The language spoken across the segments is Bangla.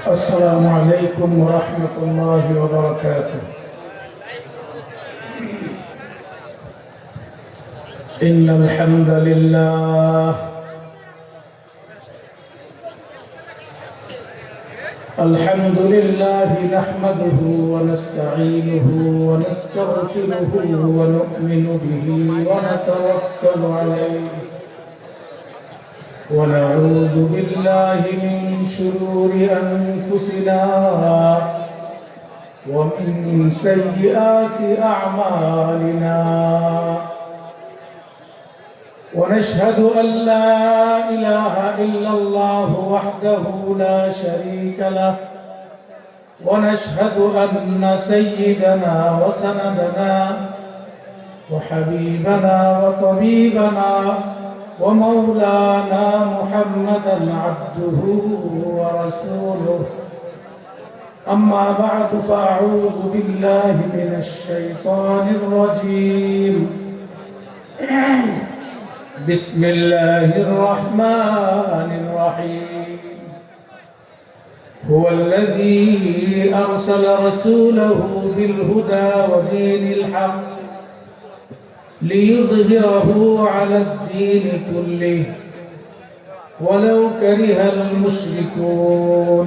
السلام عليكم ورحمة الله وبركاته. إن الحمد لله نحمده ونستعينه ونستغفره ونؤمن به ونتوكل عليه ونعوذ بالله من شرور أنفسنا ومن سيئات أعمالنا ونشهد أن لا إله إلا الله وحده لا شريك له ونشهد أن سيدنا وسندنا وحبيبنا وطبيبنا ومولانا محمدا عبده ورسوله. أما بعد فأعوذ بالله من الشيطان الرجيم. بسم الله الرحمن الرحيم. هو الذي أرسل رسوله بالهدى ودين الحق ليظهره على الدين كله ولو كره المشركون.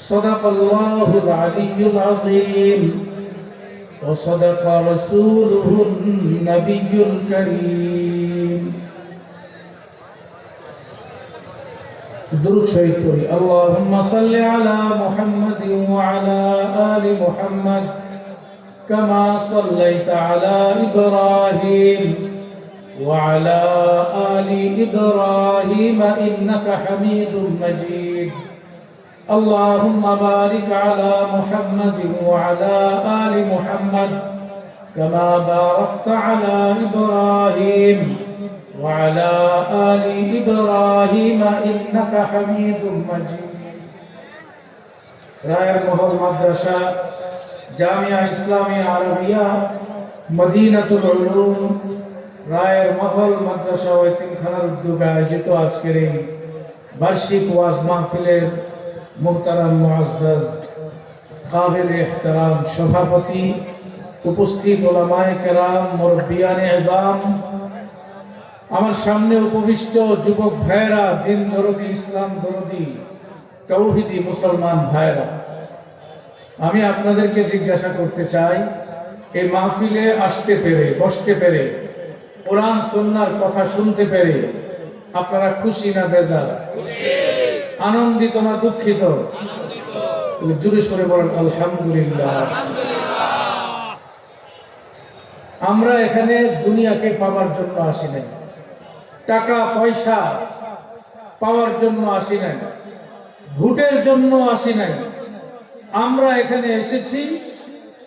صدق الله العلي العظيم وصدق رسوله النبي الكريم. درود شريف اللهم صل على محمد وعلى آل محمد كما صليت على إبراهيم وعلى آل إبراهيم إنك حميد مجيد. اللهم بارك على محمد وعلى آل محمد كما باركت على إبراهيم وعلى آل إبراهيم إنك حميد مجيد. راير محل مدرسة জামিয়া ইসলামিয়া আরবিয়া মদিনাতুল উলুম রায়ের মহল মাদ্রাসা ও এতিমখানার উদ্যোগে আয়োজিত আজকের এই বার্ষিক ওয়াজ মাহফিলের মুহতারাম মুআজ্জাজ কাবিল ইহতারাম সভাপতি, উপস্থিত উলামায়ে কেরাম, মুরব্বিয়ানে ইজাম, আমার সামনে উপবিষ্ট যুবক ভাইয়েরা, দিন দরদি, ইসলাম দরদি, তাওহীদি মুসলমান ভাইয়েরা, আমি আপনাদেরকে জিজ্ঞাসা করতে চাই, এই মাহফিলে আসতে পেরে, বসতে পেরে, কোরআন সুন্নাহর কথা শুনতে পেরে আপনারা খুশি না বেজার? আনন্দিত না দুঃখিত? জোরে সরে বলেন আলহামদুলিল্লাহ। আমরা এখানে দুনিয়াকে পাওয়ার জন্য আসি নাই, টাকা পয়সা পাওয়ার জন্য আসি নাই, ভোটের জন্য আসি নাই। আমরা এখানে এসেছি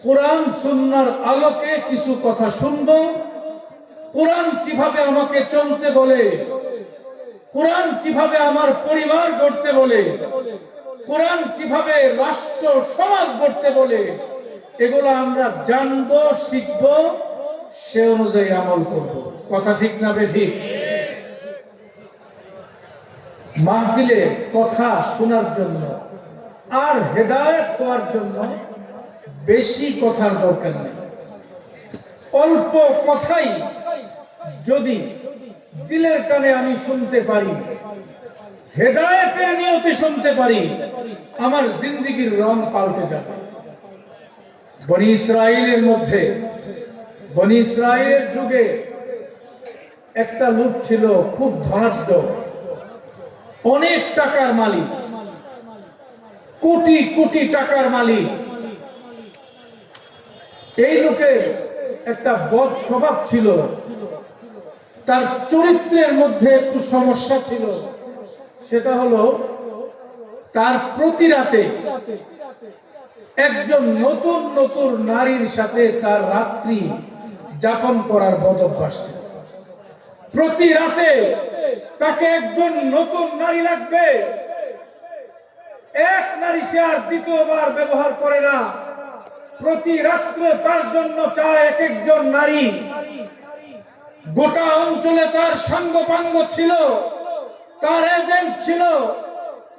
কোরআন সুন্নাহর আলোকে কিছু কথা শুনবো। কোরআন কিভাবে আমাকে চলতে বলে, কোরআন কিভাবে আমার পরিবার গড়তে বলে, কোরআন কিভাবে রাষ্ট্র সমাজ গড়তে বলে, এগুলো আমরা জানবো, শিখবো, সে অনুযায়ী আমল করব। কথা ঠিক না বেঠিক? মাহফিলে কথা শোনার জন্য আর হেদায়েত হওয়ার জন্য বেশি কথার দরকার নেই। অল্প কথাই যদি দিলের কানে আমি শুনতে পারি, হেদায়েতের নিয়তে শুনতে পারি, আমার জিন্দেগির রং পাল্টে যাবে। বনি ইসরাইলের মধ্যে, বনি ইসরাইলের যুগে একটা লোক ছিল খুব ধনাঢ্য, অনেক টাকার মালিক, কোটি কোটি টাকার মালিক। এই লোকের একটা বদ স্বভাব ছিল, তার চরিত্রের মধ্যে একটু সমস্যা ছিল। সেটা হলো তার প্রতি রাতে একজন নতুন নতুন নারীর সাথে তার রাত্রি যাপন করার বদ অভ্যাস ছিল। প্রতি রাতে তাকে একজন নতুন নারী লাগবে। এক নারী সে আর দ্বিতীয়বার ব্যবহার করে না। প্রতি রাত্রে তার জন্য চায় এক একজন নারী। গোটা অঞ্চলে তার সাঙ্গপাঙ্গ ছিল, তার এজেন্ট ছিল।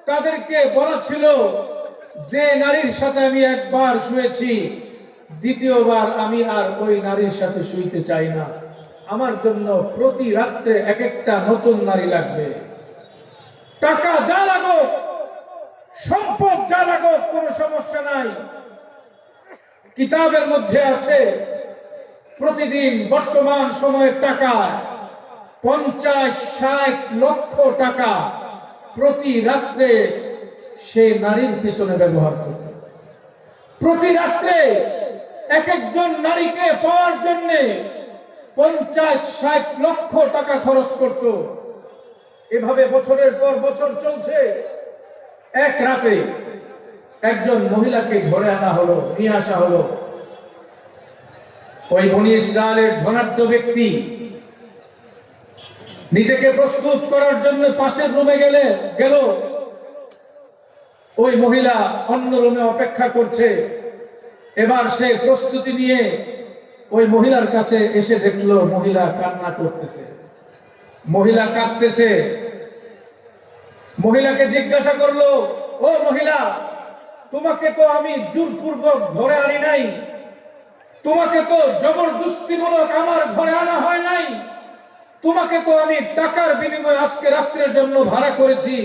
তাদেরকে বলা ছিল যে নারীর সাথে আমি একবার শুয়েছি, দ্বিতীয়বার আমি আর ওই নারীর সাথে শুইতে চাই না। আমার জন্য প্রতি রাত্রে এক একটা নতুন নারী লাগবে। টাকা যা লাগুক, সম্পদ যা লাগুক, কোনো সমস্যা নাই। কিতাবের মধ্যে আছে প্রতিদিন বর্তমান সময়ের টাকায় 50-60 লক্ষ টাকা প্রতি রাত্রে সে নারীর পিছনে ব্যবহার করত। প্রতি রাত্রে এক একজন নারীকে পাওয়ার জন্য 50-60 লক্ষ টাকা খরচ করত। এভাবে বছরের পর বছর চলছে। এক রাতে একজন মহিলাকে ধরে আনা হলো, নিয়ে আসা হলো। ওই বনী ইসরায়েলের ধনাঢ্য ব্যক্তি নিজেকে প্রস্তুত করার জন্য পাশের রুমে গেল। ওই মহিলা অন্য রুমে অপেক্ষা করছে। এবার সে প্রস্তুতি নিয়ে ওই মহিলার কাছে এসে দেখলো মহিলা কান্না করতেছে, মহিলা কাঁদতেছে। মহিলাকে জিজ্ঞাসা করলো, ও মহিলা, তোমাকে তো আমি জোরপূর্বক ঘরে আনি নাই, তোমাকে তো জবরদস্তিমূলক আমার ঘরে আনা হয় নাই, তোমাকে তো আমি টাকার বিনিময়ে আজকে রাত্রের জন্য ভাড়া করেছি,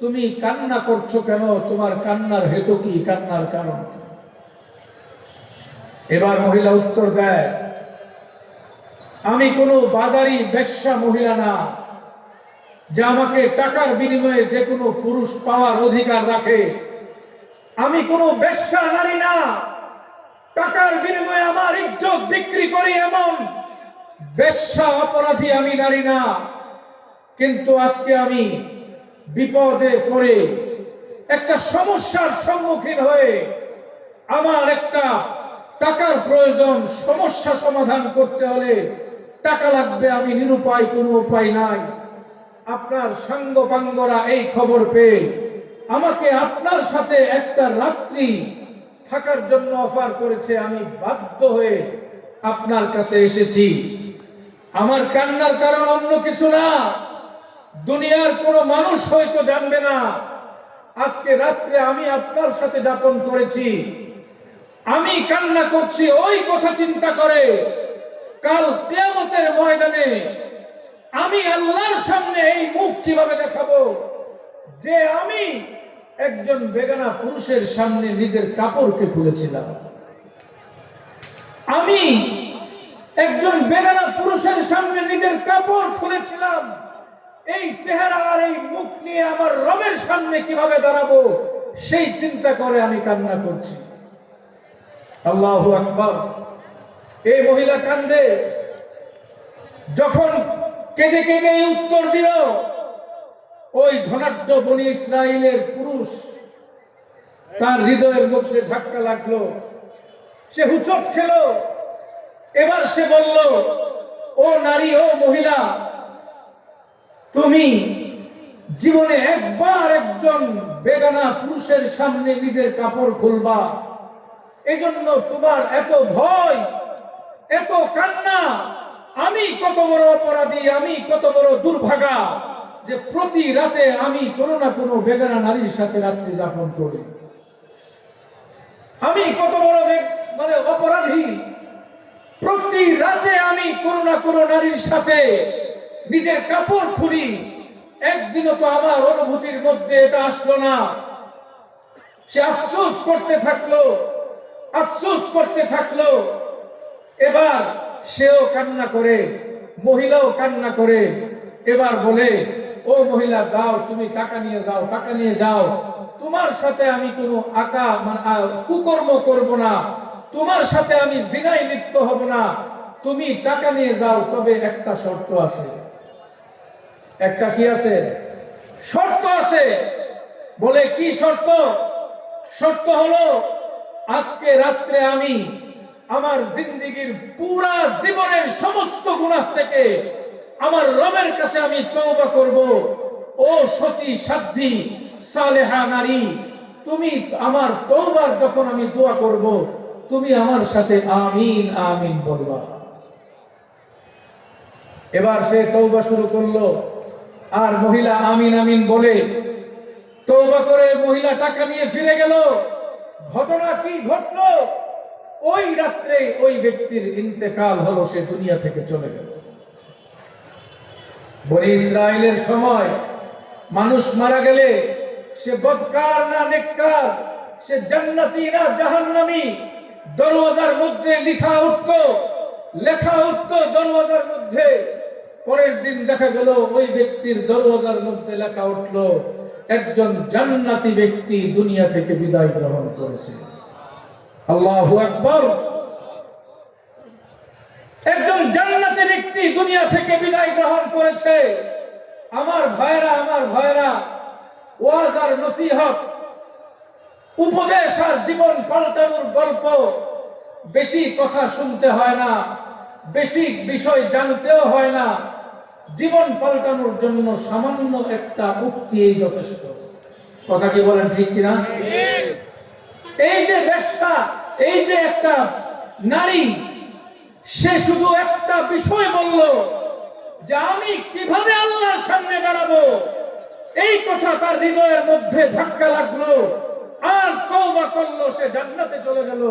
তুমি কান্না করছো কেন? তোমার কান্নার হেতু কি, কান্নার কারণ? এবার মহিলা উত্তর দেয়, আমি কোনো বাজারি বেশ্যা মহিলা না যে আমাকে টাকার বিনিময়ে যে কোনো পুরুষ পাওয়ার অধিকার রাখে। আমি কোনো বেশ্যা নারী না, টাকার বিনিময়ে আমার ইজ্জত বিক্রি করি এমন বেশ্যা অপরাধী আমি নারী না। কিন্তু আজকে আমি বিপদে পড়ে একটা সমস্যার সম্মুখীন হয়ে আমার একটা টাকার প্রয়োজন, সমস্যা সমাধান করতে হলে টাকা লাগবে, আমি নিরুপায়, কোনো উপায় নাই। আপনার সাঙ্গপাঙ্গরা এই খবর পেয়ে আমাকে আপনার সাথে একটা রাত্রি থাকার জন্য অফার করেছে, আমি বাধ্য হয়ে আপনার কাছে এসেছি। আমার কান্নার কারণ অন্য কিছু না, দুনিয়ার কোনো মানুষ হয়তো জানবে না আজকে রাত্রে আমি আপনার সাথে যাপন করেছি। আমি কান্না করছি ওই কথা চিন্তা করে কাল কিয়ামতের ময়দানে আমি আল্লাহর সামনে এই মুখ কিভাবে দেখাবো যে আমি একজন বেগানা পুরুষের সামনে নিজের কাপড়কে খুলেছিলাম। আমি একজন বেগানা পুরুষের সামনে নিজের কাপড় খুলেছিলাম। এই চেহারা আর এই মুখ নিয়ে আমার রবের সামনে কিভাবে দাঁড়াবো সেই চিন্তা করে আমি কান্না করছি। আল্লাহু আকবার। এই মহিলা কান্দে। যখন কেঁদে কেঁদে উত্তর দিল, ওই ধনাঢ্য বনী ইসরায়েলের পুরুষ তার হৃদয়ের মধ্যে ধাক্কা লাগলো, সে হুচট খেল। এবার সে বলল, ও নারী, ও মহিলা, তুমি জীবনে একবার একজন বেগানা পুরুষের সামনে নিজের কাপড় খুলবা, এজন্য তোমার এত ভয়, এত কান্না? আমি কত বড় অপরাধী, আমি কত বড় দুর্ভাগা যে প্রতি রাতে আমি কোনো না কোনো বেগানা নারীর সাথে রাত্রি যাপন করি। আমি কত বড় অপরাধী, প্রতি রাতে আমি কোনো না কোনো নারীর সাথে নিজের কাপড় খুলি। একদিনও তো আমার অনুভূতির মধ্যে এটা আসলো না। সে আফসোস করতে থাকলো, আফসোস করতে থাকলো। এবার সেও কান্না করে, মহিলাও কান্না করে। এবার বলে, ও মহিলা, যাও, তুমি টাকা নিয়ে যাও, টাকা নিয়ে যাও। তোমার সাথে আমি কোনো কুকর্ম করব না, তোমার সাথে আমি জিনায় লিপ্ত হব না, তুমি টাকা নিয়ে যাও। তবে একটা শর্ত আছে। একটা কি আছে? শর্ত আছে। বলে, কি শর্ত? শর্ত হলো, আজকে রাত্রে আমি আমার জিন্দেগীর পুরা জীবনের সমস্ত গুনাহ থেকে আমার রবের কাছে আমি তওবা করব। ও সতী সাধ্বী সালেহা নারী, তুমি আমার তওবার যখন আমি দোয়া করব, তুমি আমার সাথে আমিন আমিন বলবা। এবার সে তওবা শুরু করলো, আর মহিলা আমিন আমিন বলে তওবা করে মহিলা টাকা নিয়ে ফিরে গেল। ঘটনা কি ঘটলো? ওই রাত্রে ওই ব্যক্তির ইন্তেকাল হলো, সে দুনিয়া থেকে চলে গেল। বনি ইসরাইলের সময় মানুষ মারা গেলে সে বদকার না নেককার, সে জান্নাতি না জাহান্নামী, দরওয়াজার মধ্যে লেখা উঠতো দরওয়াজার মধ্যে। পরের দিন দেখা গেল ওই ব্যক্তির দরওয়াজার মধ্যে লেখা উঠলো, একজন জান্নাতি ব্যক্তি দুনিয়া থেকে বিদায় গ্রহণ করেছে। আল্লাহু আকবার। একজন জান্নাতি ব্যক্তি দুনিয়া থেকে বিদায় গ্রহণ করেছে। আমার ভাইরা, ওয়াজ আর নসিহত, উপদেশ আর জীবন পাল্টানোর গল্প, বেশি কথা শুনতে হয় না, বেশি বিষয় জানতেও হয় না। জীবন পাল্টানোর জন্য সামান্য একটা উক্তি যথেষ্ট। কথা কি বলেন, ঠিক কিনা? এই যে বেশ্যা, এই যে একটা নারী, সে শুধু একটা বিষয় বলল যে আমি কিভাবে আল্লাহর সামনে দাঁড়াবো, এই কথা তার হৃদয়ের মধ্যে ধাক্কা লাগলো, আর তওবা করলো, সে জান্নাতে চলে গেল।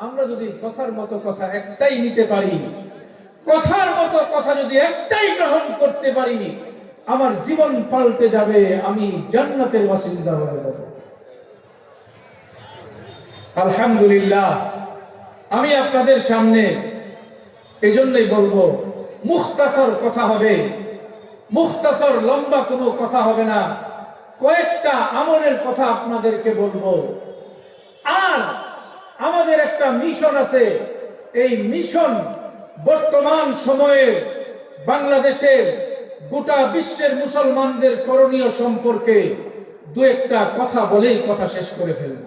আমরা যদি কথার মতো কথা একটাই নিতে পারি, কথার মতো কথা যদি একটাই গ্রহণ করতে পারি, আমার জীবন পাল্টে যাবে, আমি জান্নাতের বাসিন্দা হয়ে যাব। আলহামদুলিল্লাহ। আমি আপনাদের সামনে এজন্যই বলবো, মুখতাসর কথা হবে, মুখতাসর লম্বা কোনো কথা হবে না। কয়েকটা আমলের কথা আপনাদেরকে বলবো। আর আমাদের একটা মিশন আছে। এই মিশন বর্তমান সময়ে বাংলাদেশের, গোটা বিশ্বের মুসলমানদের করণীয় সম্পর্কে দু একটা কথা বলেই কথা শেষ করে ফেলব।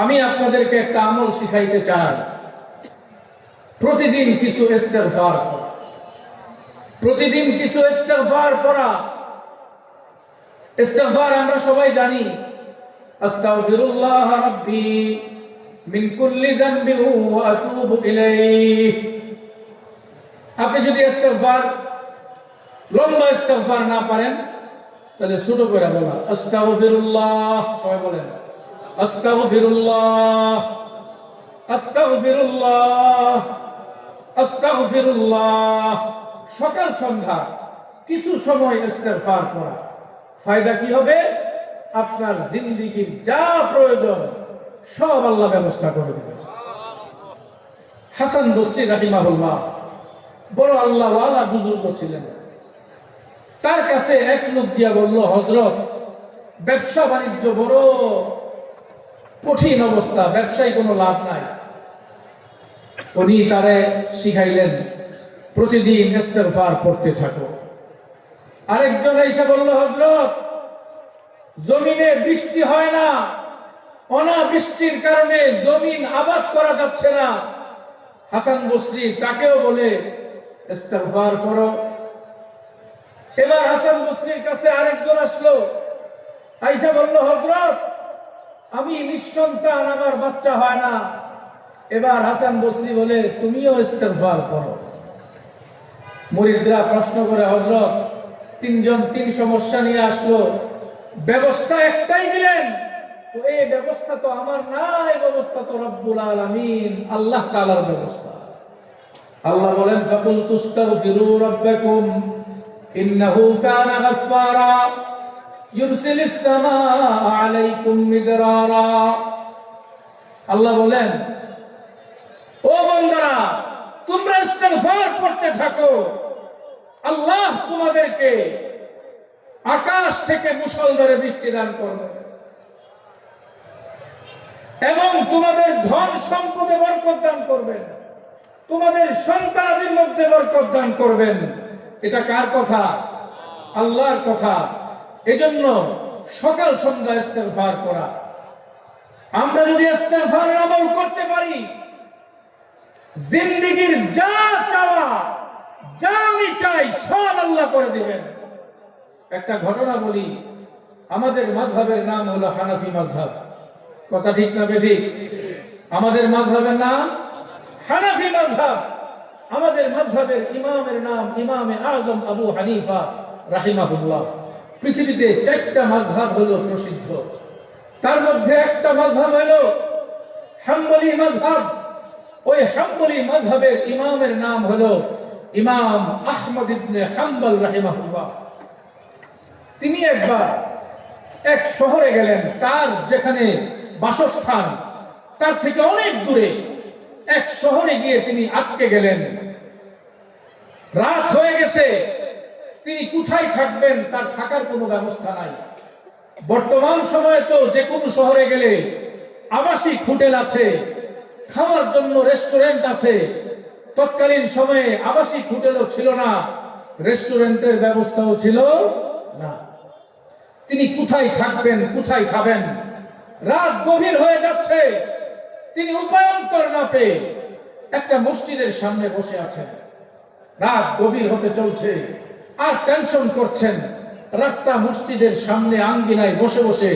আমি আপনাদেরকে একটা আমল শিখাইতে চাই। প্রতিদিন কিছু ইস্তেগফার করা, প্রতিদিন কিছু ইস্তেগফার করা। ইস্তেগফার আমরা সবাই জানি, আস্তাগফিরুল্লাহ রাব্বি মিন কুল্লি যামবি ওয়া আতুবু ইলাইহি। আপনি যদি ইস্তেগফার, লম্বা ইস্তেগফার না পারেন, তাহলে ছোট করে বলা, আস্তাগফিরুল্লাহ। সবাই বলেন, আস্তাগফিরুল্লাহ, আস্তাগফিরুল্লাহ, আস্তাগফিরুল্লাহ। সকাল সন্ধ্যা কিছু সময় ইস্তেগফার করা। ফায়দা কি হবে? আপনার জিন্দেগীর যা প্রয়োজন সব আল্লাহ ব্যবস্থা করে দেবেন। হাসান বসরি রাহিমাহুল্লাহ বড় আল্লাহওয়ালা বুজুর্গ ছিলেন। তার কাছে এক লোক দিয়া বলল, হযরত, ব্যবসা বাণিজ্য বড় কঠিন অবস্থা, ব্যবসায় কোনো লাভ নাই। উনি তারে শিখাইলেন, প্রতিদিন ইস্তেগফার পড়তে থাকো। আরেকজন এসে বলল, হযরত, জমিনে বৃষ্টি হয় না, অনাবৃষ্টির কারণে জমিন আবাদ করা যাচ্ছে না। হাসান বসরি তাকেও বলে ইস্তেগফার করো। এবার হাসান বসরির কাছে আরেকজন আসলো, আইসা বলল, হযরত, আমি নিঃসন্তান, আমার বাচ্চা হয় না। এবার হাসান বসরি বলে, তুমিও ইস্তেগফার করো। মুরিদরা প্রশ্ন করে, হযরত, তিনজন তিন সমস্যা নিয়ে আসলো, ব্যবস্থা একটাই দিলেন, তো এই ব্যবস্থা তো আমার না, এই ব্যবস্থা তো রব্বুল আলামিন আল্লাহ তাআলার ব্যবস্থা। আল্লাহ বলেন, ফাকুল তুস্তাগফিরু রাব্বাকুম ইন্নাহু কানা গাফফারা ইউরসিলিস সামাআ আলাইকুম মিদরারা। আল্লাহ বলেন, ও বান্দারা, তোমরা ইস্তেগফার করতে থাকো, আল্লাহ তোমাদেরকে আকাশ থেকে মুষলধারে বৃষ্টি দান করবেন এবং তোমাদের ধন সম্পদে বরকত দান করবেন, তোমাদের সন্তানাদের মধ্যে বরকত দান করবেন। এটা কার কথা? আল্লাহর কথা। এজন্য সকাল সন্ধ্যা ইস্তেগফার করা। আমরা যদি ইস্তেগফারের আমল করতে পারি, জিন্দেগীর যা চাওয়া, যা আমি চাই, সব আল্লাহ করে দিবেন। একটা ঘটনা বলি। আমাদের মাযহাবের নাম হলো হানাফি মাযহাব। কথা ঠিক না বেঠিক? আমাদের মাযহাবের নাম হানাফি মাযহাব। আমাদের মাযহাবের ইমামের নাম ইমামে আযম আবু হানিফা রাহিমাহুল্লাহ। পৃথিবীতে 4টা মাযহাব হলো প্রসিদ্ধ, তার মধ্যে একটা মাযহাব হলো হাম্বলি মাযহাব। ওই হাম্বলি মাযহাবের ইমামের নাম হলো ইমাম আহমদ ইবনে হাম্বল রাহিমাহুল্লাহ। তিনি একবার এক শহরে গেলেন, তার যেখানে বাসস্থান তার থেকে অনেক দূরে এক শহরে গিয়ে তিনি আটকে গেলেন। রাত হয়ে গেছে, তিনি কোথায় থাকবেন তার থাকার কোনো ব্যবস্থা নাই। বর্তমান সময়ে তো যে কোনো শহরে গেলে আবাসিক হোটেল আছে, খাওয়ার জন্য রেস্টুরেন্ট আছে। তৎকালীন সময়ে আবাসিক হোটেলও ছিল না, রেস্টুরেন্টের ব্যবস্থাও ছিল না। তিনি কোথায় থাকবেন, কোথায় খাবেন? রাত গভীর হয়ে যাচ্ছে, তিনি উপায়ন্তর না পেয়ে একটা মসজিদের সামনে বসে আছেন। রাত গভীর হতে চলছে, আর টেনশন করছেন রাতটা মসজিদের সামনে আঙ্গিনায় বসে বসে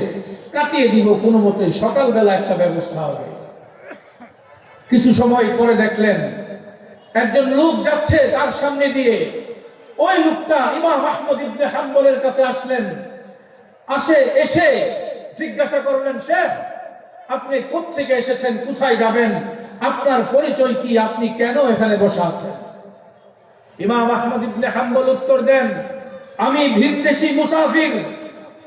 কাটিয়ে দিব, কোনো মতে সকালবেলা একটা ব্যবস্থা হবে। কিছু সময় পরে দেখলেন একজন লোক যাচ্ছে তার সামনে দিয়ে। ওই লোকটা ইমাম আহমদ ইবনে হাম্বলের কাছে আসলেন। এসে জিজ্ঞাসা করলেন, শেখ আপনি কোত্থেকে এসেছেন, কোথায় যাবেন, আপনার পরিচয় কি, আপনি কেন এখানে বসে আছেন? ইমাম আহমদ ইবনে হাম্বল উত্তর দেন, আমি ভিনদেশী মুসাফির,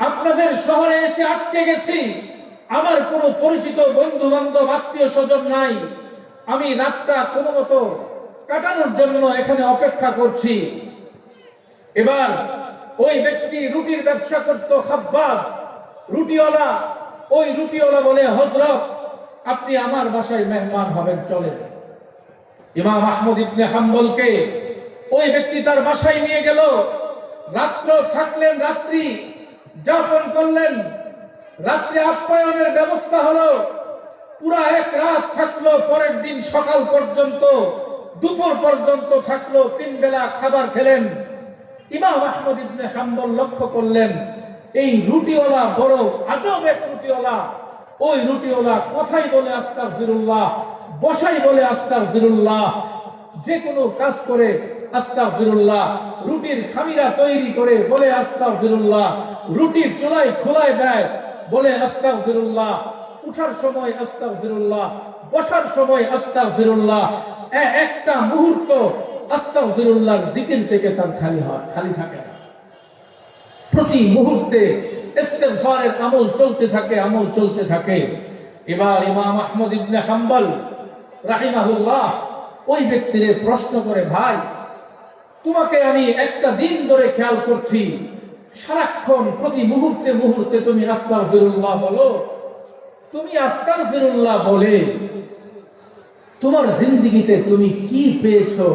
আপনাদের শহরে এসে আটকে গেছি। আমার কোনো পরিচিত বন্ধু বান্ধব আত্মীয় স্বজন নাই। আমি রাতটা কোনো মতো কাটানোর জন্য এখানে অপেক্ষা করছি। এবার ওই ব্যক্তি রুটির ব্যবসা করত, খাব্বাস রুটিওয়ালা। ওই রুটিওয়ালা বলে, হযরত আপনি আমার বাসায় মেহমান হবেন, চলেন। ইমাম আহমদ ইবনে হাম্বলকে ওই ব্যক্তি তার বাসায় নিয়ে গেল। রাত্র থাকলেন, রাত্রি যাপন করলেন। রাত্রে আপ্যায়নের ব্যবস্থা হলো, পুরা এক রাত থাকলো। পরের দিন সকাল পর্যন্ত, দুপুর পর্যন্ত থাকলো, 3 বেলা খাবার খেলেন। ইমাম আহমদ ইবনে হাম্বল লক্ষ্য করলেন এই রুটিওয়ালা বড় আজব এক রুটিওয়ালা। ওই রুটিওয়ালা কথাই বলে আস্তাগফিরুল্লাহ, বসাই বলে আস্তাগফিরুল্লাহ, যে কোনো কাজ করে আস্তাগফিরুল্লাহ, রুটির খামিরা তৈরি করে বলে আস্তাগফিরুল্লাহ, রুটির চুলায় খোলায় দেয় বলে আস্তাগফিরুল্লাহ, উঠার সময় আস্তাগফিরুল্লাহ, বসার সময় আস্তাগফিরুল্লাহ। একটা মুহূর্ত আস্তাগফিরুল্লাহর জিকির থেকে তার খালি থাকে না। প্রতি মুহূর্তে ইস্তিগফারের আমল চলতে থাকে, আমল চলতে থাকে। এবার ইমাম আহমদ ইবনে হাম্বল রাহিমাহুল্লাহ ওই ব্যক্তিরে প্রশ্ন করে, ভাই তোমাকে আমি একটা দিন ধরে খেয়াল করছি, সারাক্ষণ প্রতি মুহূর্তে মুহূর্তে তুমি আস্তাগফিরুল্লাহ বলো। তুমি আস্তাগফিরুল্লাহ বলে তোমার জিন্দেগিতে তুমি কি পেয়েছো,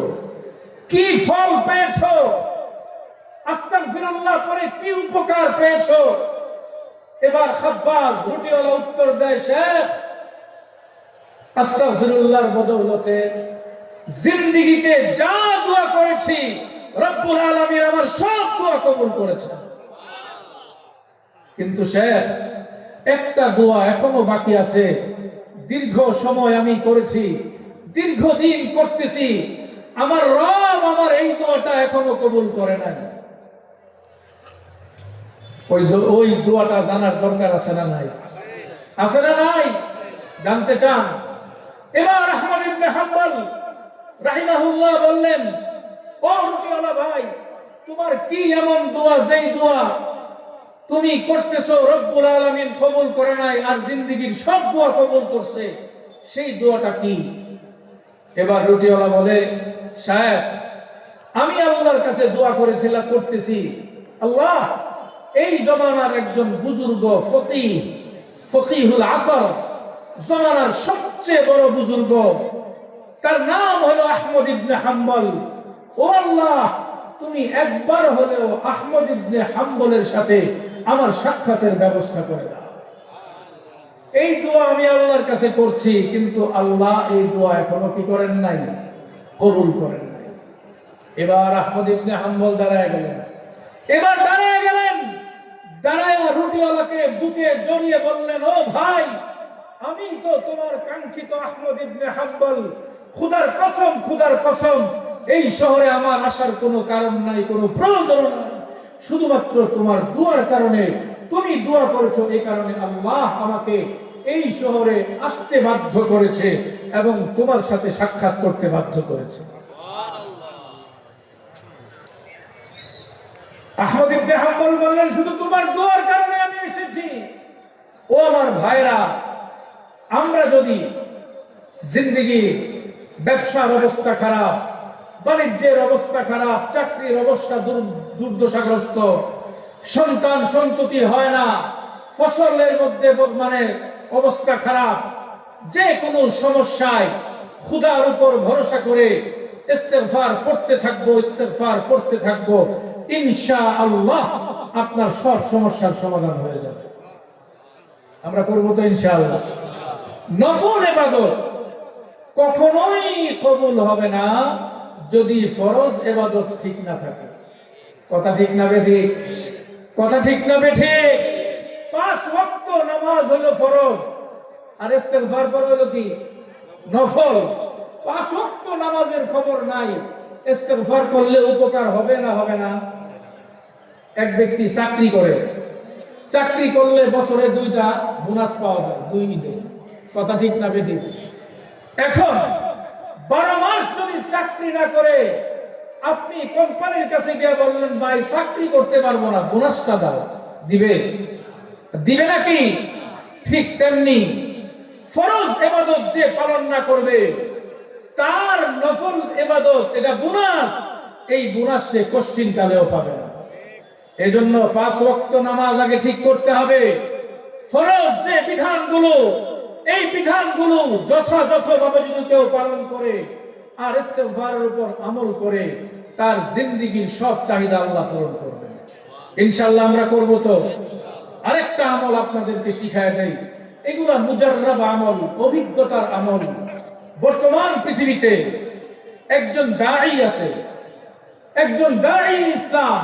কি ফল পেয়েছো? আস্তাগফিরুল্লাহ করে কি উপকার পেয়েছো? এবার খাব্বাস রুটিওয়ালা উত্তর দেয়, শেখ আস্তাগফিরুল্লাহর বদৌলতে জিন্দেগিতে যা দোয়া করেছি রব্বুল আলামিন আমার সব দোয়া কবুল করেছেন। কিন্তু শেখ একটা দোয়া এখনো বাকি আছে, দীর্ঘ সময় আমি করেছি, দীর্ঘদিন করতেছি, আমার রব আমার এই দোয়াটা এখনো কবুল করে নাই। ওই দোয়াটা জানার দরকার আছে না নাই? আছে না নাই? জানতে চান? এবার আহমদ ইবনে হাম্বল রাহিমাহুল্লাহ বললেন, ও রুটিওয়ালা ভাই, তোমার কি এমন দোয়া যেই দোয়া তুমি করতেছো রব্বুল আলামিন কবুল করে নাই, আর জিন্দেগীর সব দোয়া কবুল করছে, সেই দোয়াটা কি? এবার রুটিওয়ালা বলে, সাহেব আমি আল্লাহর কাছে দোয়া করেছিলাম, করতেছি, আল্লাহ এই জমানার একজন বুজুর্গ ফকিহুল আসর, জমানার সবচেয়ে বড় বুজুর্গ, তার নাম হলো আহমদ ইবনে হাম্বল। ও আল্লাহ, তুমি একবার হলেও আহমদ ইবনে হাম্বলের সাথে আমার সাক্ষাতের ব্যবস্থা করে দাও। এই দোয়া আমি আল্লাহর কাছে করছি, কিন্তু আল্লাহ এই দোয়া এখনো কি করেন নাই? কবুল করেন নাই। এবার আহমদ ইবনে হাম্বল দাঁড়ায় গেলেন। দাঁড়ায় রুটিওয়ালাকে বুকে জড়িয়ে বললেন, ও ভাই, আমি তো তোমার কাঙ্ক্ষিত আহমদ ইবনে হাম্বল, খোদার কসম এই শহরে আমার আসার কোনো কারণ নাই, কোনো প্রয়োজন নাই, শুধুমাত্র তোমার দুয়ার কারণে, তুমি দোয়া করেছো এই কারণে আল্লাহ আমাকে এই শহরে আসতে বাধ্য করেছে এবং তোমার সাথে সাক্ষাৎ করতে বাধ্য করেছে। আহমদ ইবনে হাম্বল বললেন, শুধু তোমার দোয়ার কারণে আমি এসেছি। ও আমার ভাইরা, আমরা যদি জিন্দেগি, ব্যবসার অবস্থা খারাপ, বাণিজ্যের অবস্থা খারাপ, চাকরির অবস্থা দুর্দশাগ্রস্ত, সন্তান সন্ততি হয় না, ফসলের মধ্যে মানে অবস্থা খারাপ, যে কোনো সমস্যায় খোদার উপর ভরসা করে ইস্তেগফার পড়তে থাকবো, ইনশাআল্লাহ আপনার সব সমস্যার সমাধান হয়ে যাবে। আমরা করবো তো ইনশাআল্লাহ। নফল ইবাদত কখনোই কবুল হবে না যদি ফরজ ইবাদত ঠিক না থাকে। কথা ঠিক না বেঠিক? কথা ঠিক না বেঠিক? 5 ওয়াক্ত নামাজ হলো ফরজ, আর ইস্তেগফার পড়া হলো কি? নফল। 5 ওয়াক্ত নামাজের খবর নাই, ইস্তেগফার করলে উপকার হবে না? হবে না? এক ব্যক্তি চাকরি করে, চাকরি করলে বছরে 2টা বোনাস পাওয়া যায়, 2 ঈদে। কথা ঠিক না বেঠিক? এখন 12 মাস যদি চাকরি না করে আপনি কোম্পানির কাছে গিয়ে বললেন, ভাই চাকরি করতে পারবো না, বোনাসটা দাও, দিবে? দিবে নাকি? ঠিক তেমনি ফরজ ইবাদত যে পালন না করবে, তার নফল ইবাদত, এটা বোনাস, এই বোনাস সে কোশ্চিন কালেও পাবে না। এজন্য 5 ওয়াক্ত নামাজ আগে ঠিক করতে হবে। ফরজ যে বিধানগুলো, এই বিধানগুলো যথাযথভাবে যদি কেউ পালন করে আর ইস্তেগফারের উপর আমল করে, তার জিন্দেগীর সব চাহিদা আল্লাহ পূরণ করবেন ইনশাআল্লাহ। আমরা করব তো? আরেকটা আমল আপনাদেরকে শিখায় দেই, এগুলা মুজাররাব আমল, অভিজ্ঞতার আমল। বর্তমান পৃথিবীতে একজন দাঈ আছে, একজন দাঈ ইসলাম,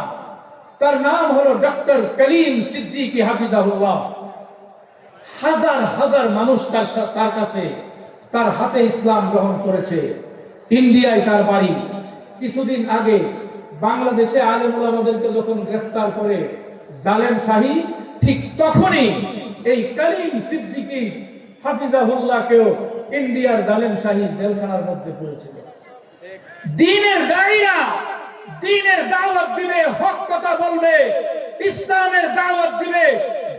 তার নাম হলো ডক্টর কলিম সিদ্দিকী হাফিজাহুল্লাহ। হাজার হাজার মানুষ তার কাছে, তার হাতে ইসলাম গ্রহণ করেছে। ইন্ডিয়ায় তার বাড়ি। কিছুদিন আগে বাংলাদেশে আলেম ওলামাদেরকে যখন গ্রেফতার করে জালেম শাহী, ঠিক তখনই এই কলিম সিদ্দিকী হাফিজাহুল্লাহকেও ইন্ডিয়ার জালেম শাহী জেলখানার মধ্যে পড়েছিল। দ্বীনের দাঈরা দ্বীনের দাওয়াত দিবে, হক কথা বলবে, ইসলামের দাওয়াত দিবে।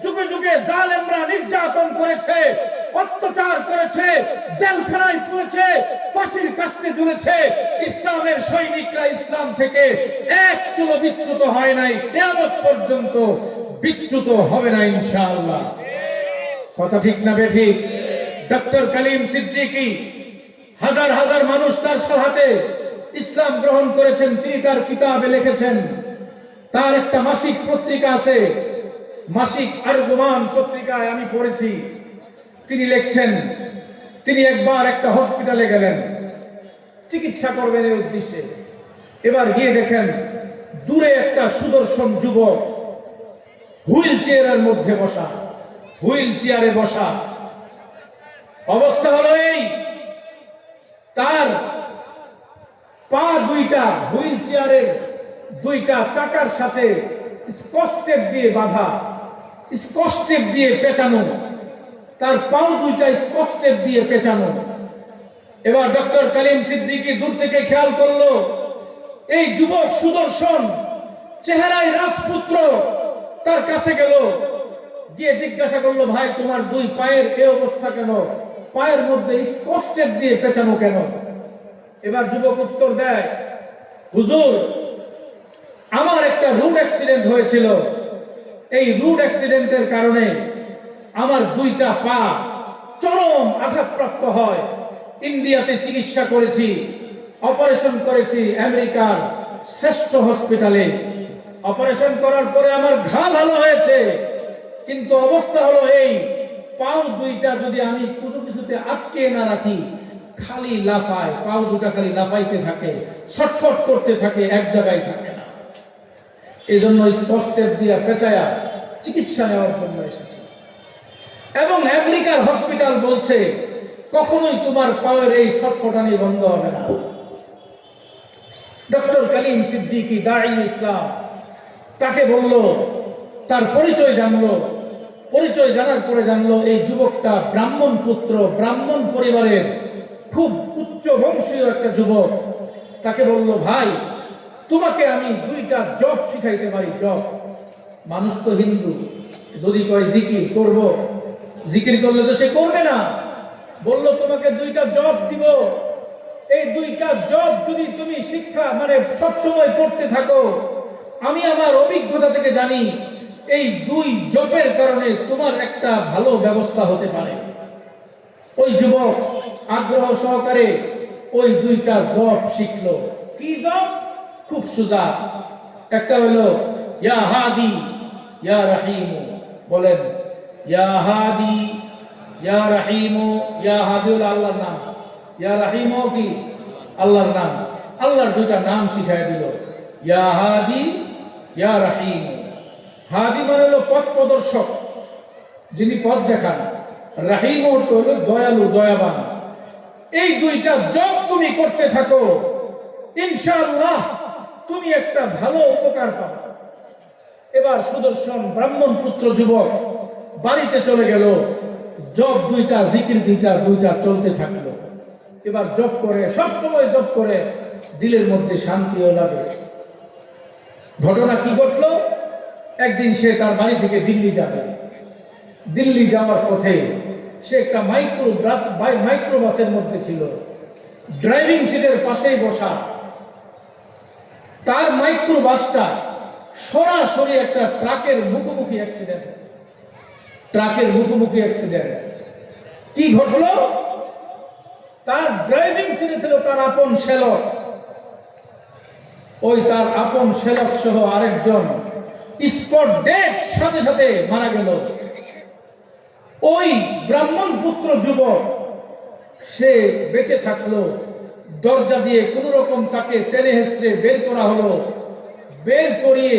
যুগে যুগে জালেমরা নির্যাতন করেছে, অত্যাচার করেছে, জেলখানায় পুরেছে, ফাঁসির কাস্তে ঝুলেছে। ইসলামের সৈনিকরা ইসলাম থেকে এক চুলো বিচ্যুত হয় নাই, কিয়ামত পর্যন্ত বিচ্যুত হবে না ইনশাআল্লাহ। কথা ঠিক না বেঠিক? ডক্টর কলিম সিদ্দিকী, হাজার হাজার মানুষ তার সাথে ইসলাম গ্রহণ করেছেন। তিনি তার কিতাবে লিখেছেন, তার একটা মাসিক পত্রিকা আছে, মাসিক আরগুমান পত্রিকায় আমি পড়েছি। তিনি লিখছেন, তিনি একবার একটা হসপিটালে গেলেন চিকিৎসা করবেন এই উদ্দেশ্যে। এবার গিয়ে দেখেন দূরে একটা সুদর্শন যুবক হুইল চেয়ারের মধ্যে বসা, হুইল চেয়ারে বসা। অবস্থা হলো এই, তার পা 2টা হুইল চেয়ারের 2টা চাকার সাথে স্কচটেপ দিয়ে বাঁধা, স্কচটেপ দিয়ে পেঁচানো, তার পাও 2টা স্কচটেপ দিয়ে পেঁচানো। এবার ডক্টর কলিম সিদ্দিকী দূর থেকে খেয়াল করলো এই যুবক সুদর্শন, চেহারায় রাজপুত্র, তার কাছে গেল, গিয়ে জিজ্ঞাসা করলো, ভাই তোমার 2 পায়ের এই অবস্থা কেন? পায়ের মধ্যে স্কচটেপ দিয়ে পেঁচানো কেন? এবার যুবক উত্তর দেয়, হুজুর আমার একটা রোড অ্যাক্সিডেন্ট হয়েছিল, এই রোড অ্যাক্সিডেন্টের কারণে আমার 2টা পা চরম আঘাতপ্রাপ্ত হয়। ইন্ডিয়াতে চিকিৎসা করেছি, অপারেশন করেছি আমেরিকার শ্রেষ্ঠ হসপিটালে। অপারেশন করার পরে আমার ঘা ভালো হয়েছে, কিন্তু অবস্থা হলো এই, পাও 2টা যদি আমি কোনো কিছুতে আটকে না রাখি, খালি লাফায়, পাও 2টা খালি লাফাইতে থাকে, ছটফট করতে থাকে, এক জায়গায় থাকে না। এই জন্য স্কচটেপ দিয়া পেঁচায়া চিকিৎসা নেওয়ার জন্য এসেছি। এবং আমেরিকার হসপিটাল বলছে কখনোই তোমার পায়ের এই ছটফটানি বন্ধ হবে না। ডক্টর কলিম সিদ্দিকী দাঈ ইসলাম তাকে বলল, তার পরিচয় জানলো, পরিচয় জানার পরে জানলো এই যুবকটা ব্রাহ্মণ পুত্র, ব্রাহ্মণ পরিবারের খুব উচ্চ বংশীয় একটা যুবক। তাকে বলল, ভাই তোমাকে আমি 2টা জব শিখাইতে পারি। জব, মানুষ তো হিন্দু, যদি কয় জিকির করব, জিকির করলে তো সে করবে না। বলল তোমাকে 2টা জব দিব, এই 2টা জব যদি তুমি শিক্ষা মানে সবসময় পড়তে থাকো, আমি আমার অভিজ্ঞতা থেকে জানি এই 2 জবের কারণে তোমার একটা ভালো ব্যবস্থা হতে পারে। ওই যুবক আগ্রহ সহকারে ওই 2টা জব শিখলো। কি জব? খুব সোজা। একটা হলো ইয়া হাদি ইয়া রহিম। বলেন ইয়া হাদি ইয়া রহিম। ইয়া হাদি হলো আল্লাহর নাম, ইয়া রহিম কি আল্লাহর নাম। আল্লাহর 2টা নাম শিখাই দিল, ইয়া হাদি ইয়া রহিম। হাদি মানে হলো পথ প্রদর্শক, যিনি পথ দেখান। রহিম অর্থ হলো দয়ালু, দয়াবান। এই 2টা জব তুমি করতে থাকো, ইনশাআল্লাহ তুমি একটা ভালো উপকার পাবে। এবার সুদর্শন ব্রাহ্মণ পুত্র যুবক বাড়িতে চলে গেল। জব 2টা, জিকির 2টা চলতে থাকলো। এবার জব করে, সবসময় জব করে, দিলের মধ্যে শান্তিও লাগে। ঘটনা কি ঘটলো? একদিন সে তার বাড়ি থেকে দিল্লি যাবে। দিল্লি যাওয়ার পথে সে একটা মাইক্রোবাসের মধ্যে ছিল, ড্রাইভিং সিটের পাশেই বসা। তার মাইক্রোবাসটা সরাসরি একটা ট্রাকের মুখোমুখি অ্যাক্সিডেন্ট। ট্রাকের মুখোমুখি অ্যাক্সিডেন্ট। কি ঘটলো? তার ড্রাইভিং সিটে ছিল তার আপন শ্যালক। ওই তার আপন শ্যালক সহ আরেকজন স্পট ডেথ, সাথে সাথে মারা গেল। ওই ব্রাহ্মণ পুত্র যুবক সে বেঁচে থাকলো। দরজা দিয়ে কোন রকম তাকে টেনে হেসড়ে বের করা হলো। বের করিয়ে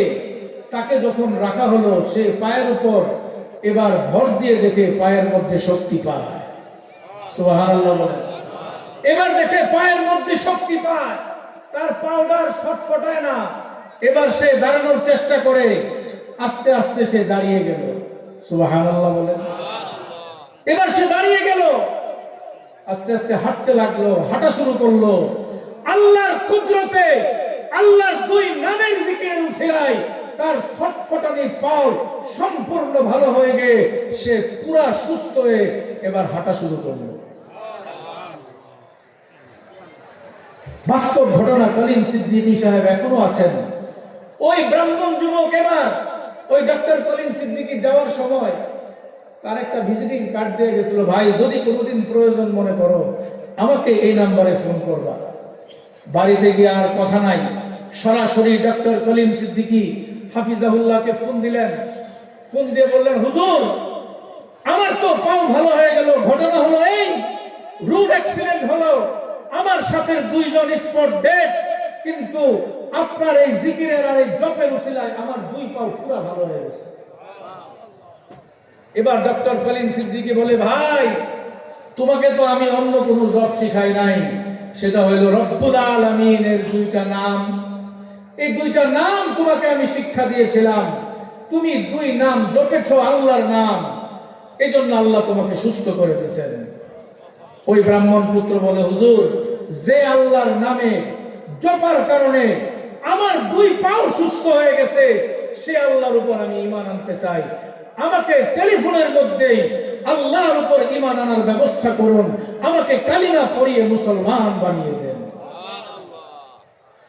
তাকে যখন রাখা হলো, সে পায়ের উপর এবার ভর দিয়ে দেখে পায়ের মধ্যে শক্তি পায়। সুবহানাল্লাহ বলেন। এবার দেখে পায়ের মধ্যে শক্তি পায়, তার পাউডার ছটফটায় না। এবার সে দাঁড়ানোর চেষ্টা করে, আস্তে আস্তে সে দাঁড়িয়ে গেল। সুবহানাল্লাহ বলেন। এবার সে দাঁড়িয়ে গেল, আস্তে আস্তে হাঁটতে লাগলো, হাঁটা শুরু করলো। আল্লাহর কুদরতে, আল্লাহর 2 নামের জিকিরের উসিলায় তার ছটফটানি পাও সম্পূর্ণ ভালো হয়ে গিয়ে সে পুরা সুস্থ হয়ে এবার হাঁটা শুরু করলো। বাস্তব ঘটনা। কলিম সিদ্দিকী সাহেব এখনো আছেন। ওই ব্রাহ্মণ যুবক এবার ওই ডক্টর কলিম সিদ্দিকী যাওয়ার সময় তার একটা ভিজিটিং কার্ড দিয়ে গেছিল, ভাই যদি কোনোদিন প্রয়োজন মনে করো আমাকে এই নাম্বারে ফোন করবা। বাড়িতে গিয়ে আর কথা নাই, সরাসরি ডক্টর কলিম সিদ্দিকী হাফিজাহুল্লাহকে ফোন দিলেন। ফোন দিয়ে বললেন, হুজুর আমার তো পাও ভালো হয়ে গেল। ঘটনা হলো এই, রোড অ্যাক্সিডেন্ট হলো, আমার সাথে 2 জন স্পট ডেড, কিন্তু আপনার এই জিকিরের আর এই জপের উসিলায় আমার 2 পাও পুরো ভালো হয়ে গেছে। এবার ডক্টর কলিম সিদ্দিকী বলে, ভাই তোমাকে তো আমি অন্য কোনো জব শিখাই নাই, সেটা হলো রব্বুল আলামিনের 2টা নাম। এই 2টা নাম তোমাকে আমি শিক্ষা দিয়েছিলাম, তুমি 2 নাম জপেছো, আল্লাহর নাম, এজন্য আল্লাহ তোমাকে সুস্থ করে দিয়েছেন। ওই ব্রাহ্মণ পুত্র বলে, হুজুর যে আল্লাহর নামে জপার কারণে আমার 2 পাও সুস্থ হয়ে গেছে, সে আল্লাহর উপর আমি ঈমান আনতে চাই। আমাকে টেলিফোনের মধ্যেই আল্লাহর উপর ঈমান আনার ব্যবস্থা করুন, আমাকে কালিমা পড়িয়ে মুসলমান বানিয়ে দেন।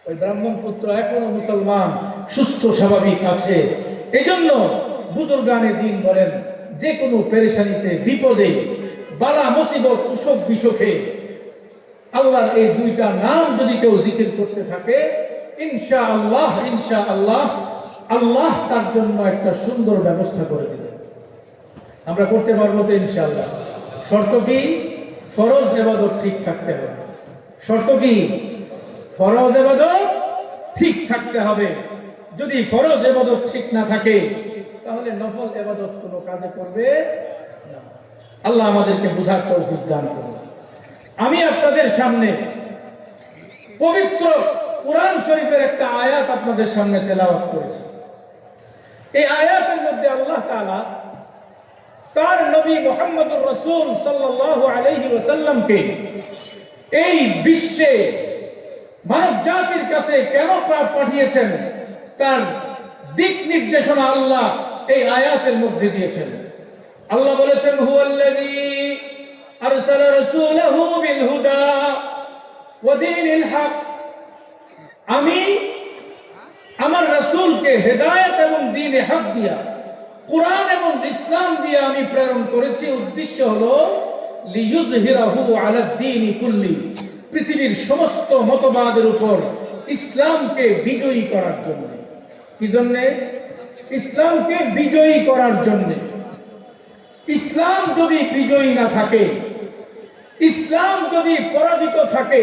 ওই ব্রাহ্মণ পুত্র এখনো মুসলমান, সুস্থ স্বাভাবিক আছে। এজন্য বুজুর্গানে দ্বীন বলেন, যে কোনো পেরেশানিতে, বিপদে, বালা মুসিবত, অসুখ বিসুখে আল্লাহর এই 2টা নাম যদি কেউ জিকির করতে থাকে, ইনশাআল্লাহ ইনশাআল্লাহ আল্লাহ তার জন্য একটা সুন্দর ব্যবস্থা করে দেবেন। আমরা করতে পারবো তো ইনশাআল্লাহ। শর্ত কি? ফরজ ইবাদত ঠিক থাকতে হবে। শর্ত কি? ফরজ ইবাদত ঠিক থাকতে হবে। যদি ফরজ ইবাদত ঠিক না থাকে তাহলে নফল ইবাদত কোনো কাজে করবে না। আল্লাহ আমাদেরকে বুঝার তৌফিক দান করুন। আমি আপনাদের সামনে পবিত্র কুরআন শরীফের একটা আয়াত আপনাদের সামনে তেলাওয়াত করেছি। এই আয়াতের মধ্যে আল্লাহ তাআলা তার নবী মুহাম্মদুর রাসূল সাল্লাল্লাহু আলাইহি ওয়াসাল্লামকে এই বিশ্বে মানব জাতির কাছে কেন পাঠিয়েছেন তার দিক নির্দেশনা আল্লাহ এই আয়াতের মধ্যে দিয়েছেন। আল্লাহ বলেছেন, হুয়াল্লাযী আরসালা রাসূলাহু বিল হুদা ওয়া দীনিল হক, আমি আমার রাসূলকে হেদায়েত এবং দ্বীনে হক দিয়া, কুরআন এবং ইসলাম দিয়ে আমি প্রেরণ করেছি। উদ্দেশ্য হলো লিইয়ুযহিরাহু আলাদ দীনি কুল্লি, পৃথিবীর সমস্ত মতবাদের উপর ইসলামকে বিজয়ী করার জন্য। কি জন্য? ইসলামকে বিজয়ী করার জন্য। ইসলাম যদি বিজয়ী না থাকে, ইসলাম যদি পরাজিত থাকে,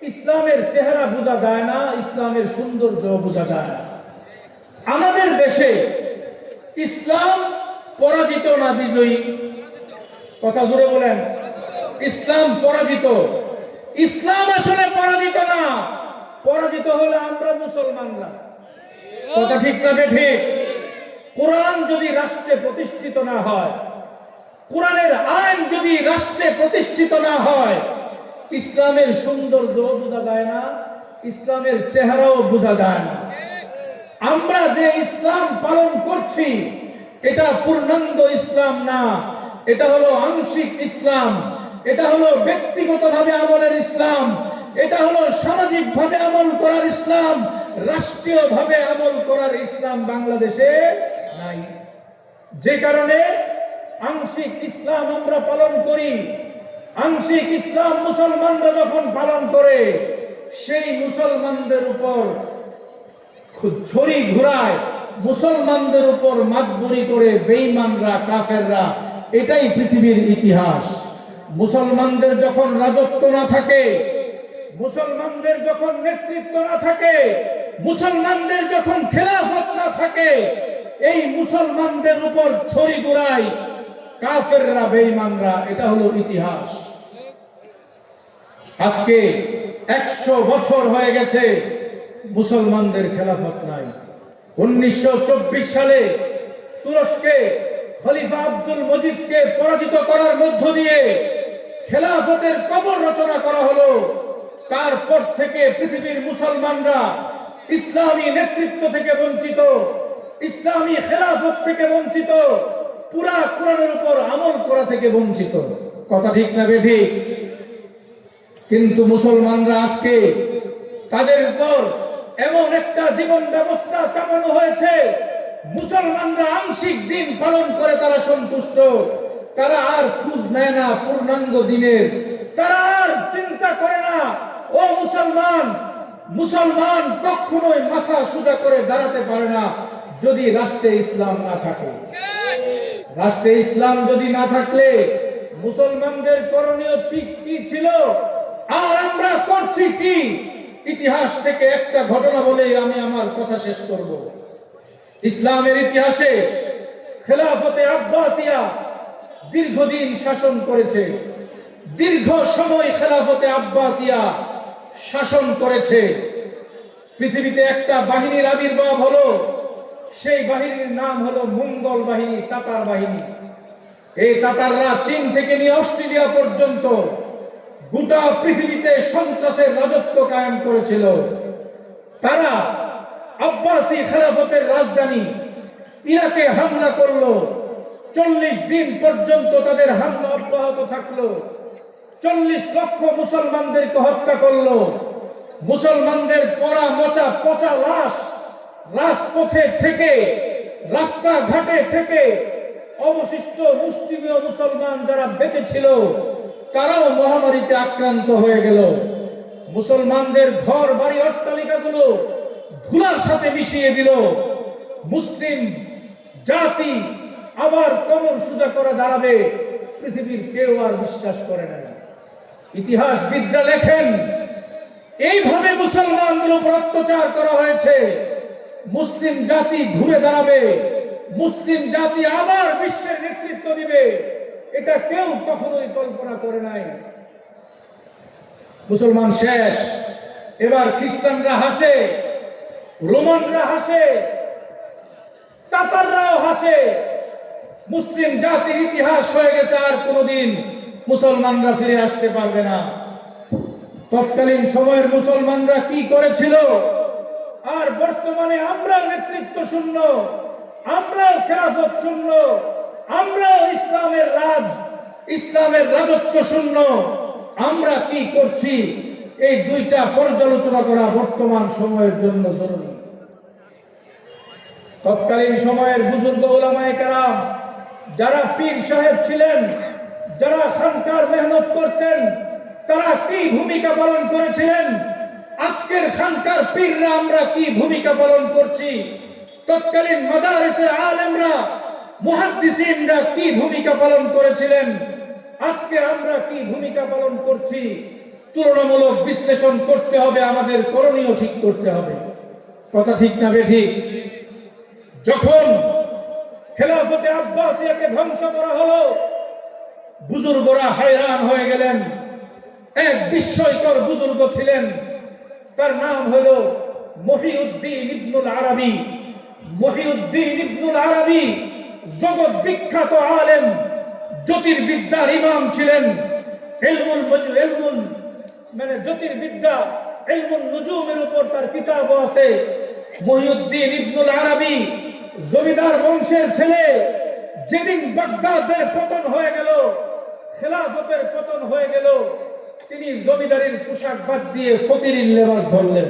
ইসলামের চেহারা বোঝা যায় না, ইসলামের সৌন্দর্য বোঝা যায় না। আমাদের দেশে ইসলাম পরাজিত না বিজয়ী? কথা জোরে বলেন। ইসলাম পরাজিত। ইসলাম আসলে পরাজিত না, পরাজিত হলে আমরা মুসলমানরা। কথা ঠিক না বেঠিক? কোরআন যদি রাষ্ট্রে প্রতিষ্ঠিত না হয়, কোরআনের আইন যদি রাষ্ট্রে প্রতিষ্ঠিত না হয়, ইসলামের সৌন্দর্য বোঝা যায় না, ইসলামের চেহারাও বোঝা যায় না। আমরা যে ইসলাম পালন করছি এটা পূর্ণাঙ্গ ইসলাম না, এটা হলো আংশিক ইসলাম, এটা হলো ব্যক্তিগতভাবে আমলের ইসলাম, এটা হলো সামাজিকভাবে আমল করার ইসলাম, রাষ্ট্রীয়ভাবে আমল করার ইসলাম বাংলাদেশে নাই। যে কারণে আংশিক ইসলাম আমরা পালন করি। আংশিক ইসলাম মুসলমানরা যখন পালন করে, সেই মুসলমানদের উপর ছড়ি ঘুরায়, মুসলমানদের উপর মাতবরি করে বেঈমানরা, কাফেররা। এটাই পৃথিবীর ইতিহাস। মুসলমানদের যখন রাজত্ব না থাকে, মুসলমানদের যখন নেতৃত্ব না থাকে, মুসলমানদের যখন খেলাফত না থাকে, এই মুসলমানদের উপর ছড়ি ঘুরায় কাফেররা, বেঈমানরা। এটা হলো ইতিহাস। আজকে 100 বছর হয়ে গেছে মুসলমানদের খেলাফত নাই। 1924 সালে তুরস্কে খলিফা আব্দুল মজিদকে পরাজিত করার মধ্য দিয়ে খেলাফতের কবর রচনা করা হলো। তারপর থেকে পৃথিবীর মুসলমানরা ইসলামী নেতৃত্ব থেকে বঞ্চিত, ইসলামী খেলাফত থেকে বঞ্চিত, পুরা কোরআনের উপর আমল করা থেকে বঞ্চিত। কথা ঠিক না বেঠিক? কিন্তু মুসলমানরা আজকে তাদের উপর এমন একটা জীবন ব্যবস্থা চাপানো হয়েছে, মুসলমানরা আংশিক দিন পালন করে তারা সন্তুষ্ট। তারা আর খোঁজ নেয় না পূর্ণাঙ্গ দিনের, তারা আর চিন্তা করে না ও মুসলমান। মুসলমান কখনোই মাথা সোজা করে দাঁড়াতে পারে না যদি রাষ্ট্রে ইসলাম না থাকে। রাষ্ট্রে ইসলাম যদি না থাকলে মুসলমানদের করণীয় ঠিক কি ছিল আর আমরা করছি কি? ইতিহাস থেকে একটা ঘটনা বলেই আমি আমার কথা শেষ করব। ইসলামের ইতিহাসে খেলাফতে আব্বাসিয়া দীর্ঘদিন শাসন করেছে, দীর্ঘ সময় খেলাফতে আব্বাসিয়া শাসন করেছে। পৃথিবীতে একটা বাহিনীর আবির্ভাব হলো, সেই বাহিনীর নাম হলো মঙ্গল বাহিনী, তাতার বাহিনী। এই তাতাররা চীন থেকে নিয়ে অস্ট্রেলিয়া পর্যন্ত গোটা পৃথিবীতে সন্ত্রাসের রাজত্ব কায়েম করেছিল। তারা আব্বাসী খেলাফতের রাজধানী ইরাকে হামলা করলো। 40 দিন পর্যন্ত তাদের হামলা অব্যাহত থাকলো। 40 লক্ষ মুসলমানদেরকে হত্যা করলো। মুসলমানদের পড়া মচা পচা লাশ রাজপথে থেকে, রাস্তাঘাটে থেকে অবশিষ্ট মুসলিমীয় মুসলমান যারা বেঁচে ছিল তারাও মহামারীতে আক্রান্ত হয়ে গেল। মুসলমানদের ঘর বাড়ি অট্টালিকাগুলো ধুলার সাথে মিশিয়ে দিল। মুসলিম জাতি আবার কোমর সোজা করে দাঁড়াবে, পৃথিবীর কেউ আর বিশ্বাস করে না। ইতিহাসবিদরা লেখেন, এইভাবে মুসলমানদের উপর অত্যাচার করা হয়েছে। মুসলিম জাতি ঘুরে দাঁড়াবে, মুসলিম জাতি আবার বিশ্বের নেতৃত্ব দিবে। এটা কেউ কখনোই কল্পনা করে নাই। মুসলমান শেষ, এবার খ্রিস্টানরা হাসে, রোমানরা হাসে, তাতাররাও হাসে। মুসলিম জাতির ইতিহাস হয়ে গেছে, আর কোনোদিন মুসলমানরা ফিরে আসতে পারবে না। তৎকালীন সময়ের মুসলমানরা কি করেছিল, আর বর্তমানে আমরা নেতৃত্ব শূন্য, আমরাও খেলাফত শূন্য, আমরাও ইসলামের রাজত্ব শূন্য, আমরা কি করছি, এই দুইটা পর্যালোচনা করা বর্তমান সময়ের জন্য জরুরি। তৎকালীন সময়ের বুজুর্গ উলামায়ে কেরাম, যারা পীর সাহেব ছিলেন, যারা খানকার মেহনত করতেন, তারা কি ভূমিকা পালন করেছিলেন, আজকের খানকার পীররা আমরা কি ভূমিকা পালন করছি, তৎকালীন মাদারিসের আলেমরা, মুহাদ্দিসিনরা কি ভূমিকা পালন করেছিলেন, আজকে আমরা কি ভূমিকা পালন করছি, তুলনামূলক বিশ্লেষণ করতে হবে, আমাদের করণীয় ঠিক করতে হবে। কথা ঠিক না বেঠিক? যখন খেলাফতে আব্বাসিয়াকে ধ্বংস করা হলো, বুজুর্গরা হায়রান হয়ে গেলেন। এক বিস্ময়কর বুজুর্গ ছিলেন, তার নাম হলো মহিউদ্দিন ইবনুল আরবি। মহিউদ্দিন ইবনুল আরবি জগৎ বিখ্যাত আলেম, জ্যোতির্বিদ্যার ইমাম ছিলেন। জ্যোতির্বিদ্যা, ইলমুন নুজুমের উপর তার কিতাবও আছে। মহিউদ্দিন ইবনুল আরবি জমিদার বংশের ছেলে। যেদিন বাগদাদের পতন হয়ে গেল, খেলাফতের পতন হয়ে গেল, তিনি জমিদারির পোশাক বাদ দিয়ে ফকিরের লেবাস ধরলেন,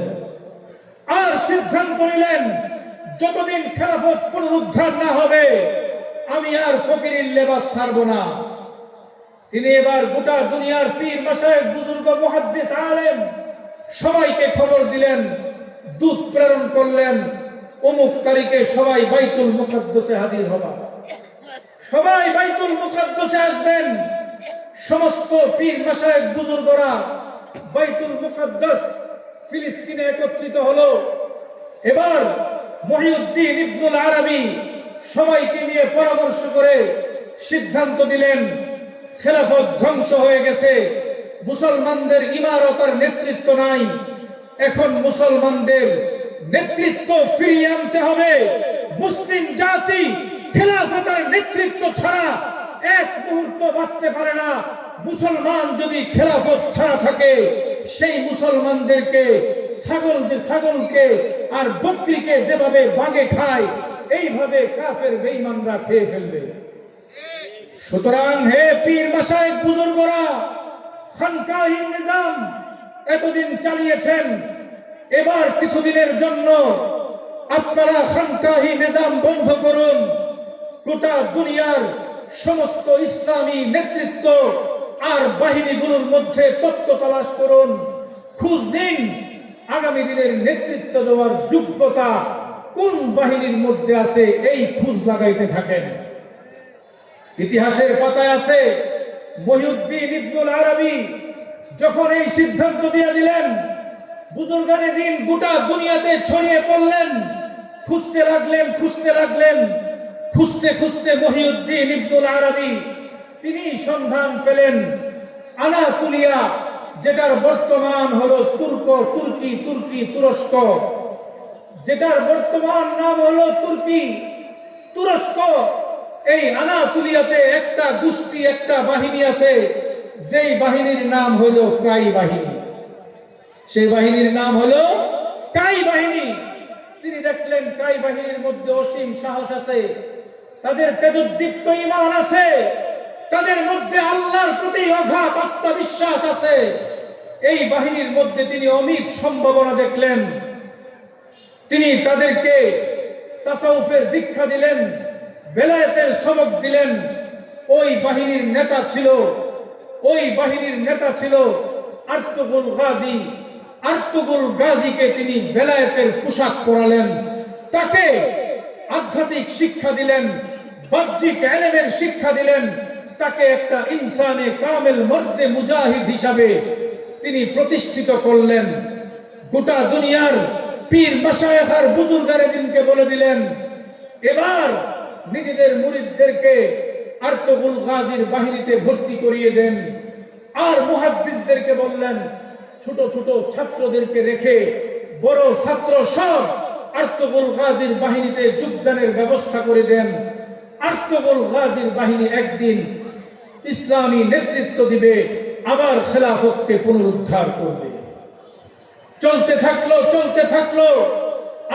আর সিদ্ধান্ত নিলেন যতদিন খেলাফত পুনরুদ্ধার না হবে আমি আর ফকিরের লেবাস ছাড়ব না। তিনি এবার গোটা দুনিয়ার পীর মাশায়েখ, বুজুর্গ, মুহাদ্দিস, আলেম সবাইকে খবর দিলেন, দূত প্রেরণ করলেন, অমুক তারিখে সবাই বাইতুল মুকাদ্দাসে হাজির হবা, সবাই বাইতুল মুকাদ্দাসে আসবেন। সমস্ত পীর মাশায়েখ বুজুর্গরা বাইতুল মুকাদ্দাস ফিলিস্তিনে একত্রিত হলো। এবার মহিউদ্দিন ইবনুল আরবি সবাইকে নিয়ে পরামর্শ করে সিদ্ধান্ত দিলেন, খেলাফত ধ্বংস হয়ে গেছে, মুসলমানদের ইমারত আর নেতৃত্ব নাই, এখন মুসলমানদের নেতৃত্ব ফিরিয়ে আনতে হবে। মুসলিম জাতি খেলাফতের নেতৃত্ব ছাড়া এক মুহূর্ত বাঁচতে পারে না। মুসলমান যদি খেলাফত ছাড়া থাকে, সেই মুসলমানদেরকে ছাগলকে আর বকরিকে যেভাবে বাগে খায়, এইভাবে কাফের বেঈমানরা খেয়ে ফেলবে। সুতরাং হে পীর মাশায়েখ বুজুর্গরা, খানকাহি নিজাম এতদিন চালিয়েছেন, এবার কিছুদিনের জন্য আপনারা খানকাহি নিজাম বন্ধ করুন। গোটা দুনিয়ার সমস্ত ইসলামী নেতৃত্ব আর বাহিনীগুলোর মধ্যে তথ্য তালাশ করুন, খোঁজ নিন আগামী দিনের নেতৃত্ব দেওয়ার যোগ্যতা কোন বাহিনীর মধ্যে আছে, এই খোঁজ লাগাইতে থাকেন। ইতিহাসের পাতায় আছে, মহিউদ্দিন ইবনুল আরবি যখন এই সিদ্ধান্ত দিয়ে দিলেন, বুজুর্গানে দিন গোটা দুনিয়াতে ছড়িয়ে পড়লেন, খুঁজতে লাগলেন। খুঁজতে মহিউদ্দিন ইবনুল আরবি তিনি সন্ধান পেলেন আনাতুলিয়া, যেটার বর্তমান হলো তুরস্ক, যেটার বর্তমান নাম হলো তুরস্ক। এই আনাতুলিয়াতে একটা গোষ্ঠী, একটা বাহিনী আছে, যেই বাহিনীর নাম হলো কাই বাহিনী। সেই বাহিনীর নাম হলো কাই বাহিনী। তিনি দেখলেন কাই বাহিনীর মধ্যে অসীম সাহস আছে, তাদের তেজোদ্দীপ্ত ঈমান আছে, তাদের মধ্যে আল্লাহর প্রতি অগাধ আস্থা বিশ্বাস আছে। এই বাহিনীর মধ্যে তিনি অমিত সম্ভাবনা দেখলেন। তিনি তাদেরকে তাসাউফের দীক্ষা দিলেন, বেলায়েতের সবক দিলেন। ওই বাহিনীর নেতা ছিল আর্তুগুল গাজী। আর্তুগুল গাজীকে তিনি বেলায়েতের পোশাক পরালেন, তাকে আধ্যাত্মিক শিক্ষা দিলেন, বাহ্যিক ইলমের শিক্ষা দিলেন, তাকে একটা ইনসানে কামেল মর্দে মুজাহিদ হিসাবে তিনি প্রতিষ্ঠিত করলেন। গোটা দুনিয়ার পীর মাশায়েখ আর বুজুর্গানে দিনকে বলে দিলেন, এবার নিজেদের মুরিদদেরকে আর্তুগুল গাজীর বাহিনীতে ভর্তি করিয়ে দেন। আর মুহাদ্দিসদেরকে বললেন, ছোট ছোট ছাত্রদেরকে রেখে বড় ছাত্র সব আর্তুগুল গাজীর বাহিনীতে যোগদানের ব্যবস্থা করে দেন। আর্তুগুল গাজীর বাহিনী একদিন ইসলামী নেতৃত্ব দিবে, আবার খেলাফতকে পুনরুদ্ধার করবে। চলতে থাকলো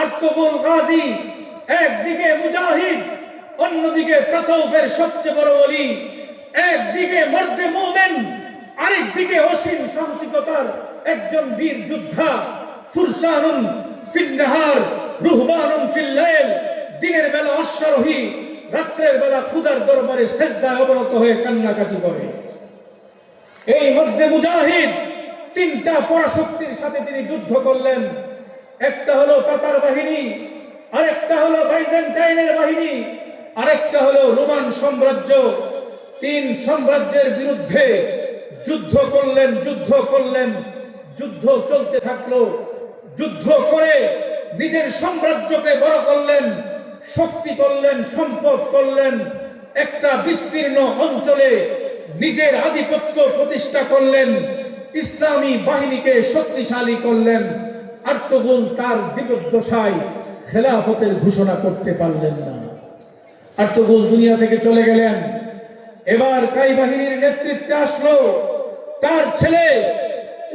আর্তুগুল গাজী একদিকে মুজাহিদ, অন্যদিকে তাসাউফের সবচেয়ে বড় ওলি, একদিকে মর্দে মুমিন, আরেকদিকে অসীম সাহসিকতার একজন বীর যোদ্ধা। ফুরসানুন ফিন নাহার রুহবানুন ফিল লাইল, দিনের বেলা অশ্বারোহী, রাত্রের বেলা খুদার দরবারে সেজদায় অবনত হয়ে কান্নাকাটি করে। এই মধ্যে মুজাহিদ তিনটা পরাশক্তির সাথে তিনি যুদ্ধ করলেন। একটা হলো তাতার বাহিনী, আরেকটা হলো বাইজেন্টাইনের বাহিনী, আরেকটা হলো রোমান সাম্রাজ্য। তিন সাম্রাজ্যের বিরুদ্ধে যুদ্ধ করলেন। যুদ্ধ চলতে থাকলো। যুদ্ধ করে নিজের সাম্রাজ্যকে বড় করলেন, শক্তি করলেন, সম্পদ করলেন। একটা বিস্তীর্ণ অঞ্চলে নিজের আধিপত্য প্রতিষ্ঠা করলেন, ইসলামী বাহিনীকে শক্তিশালী করলেন। আর্তুগুল তার জীবদ্দশায় খেলাফতের ঘোষণা করতে পারলেন না। আর্তুগুল দুনিয়া থেকে চলে গেলেন। এবার কাই বাহিনীর নেতৃত্বে আসলো তার ছেলে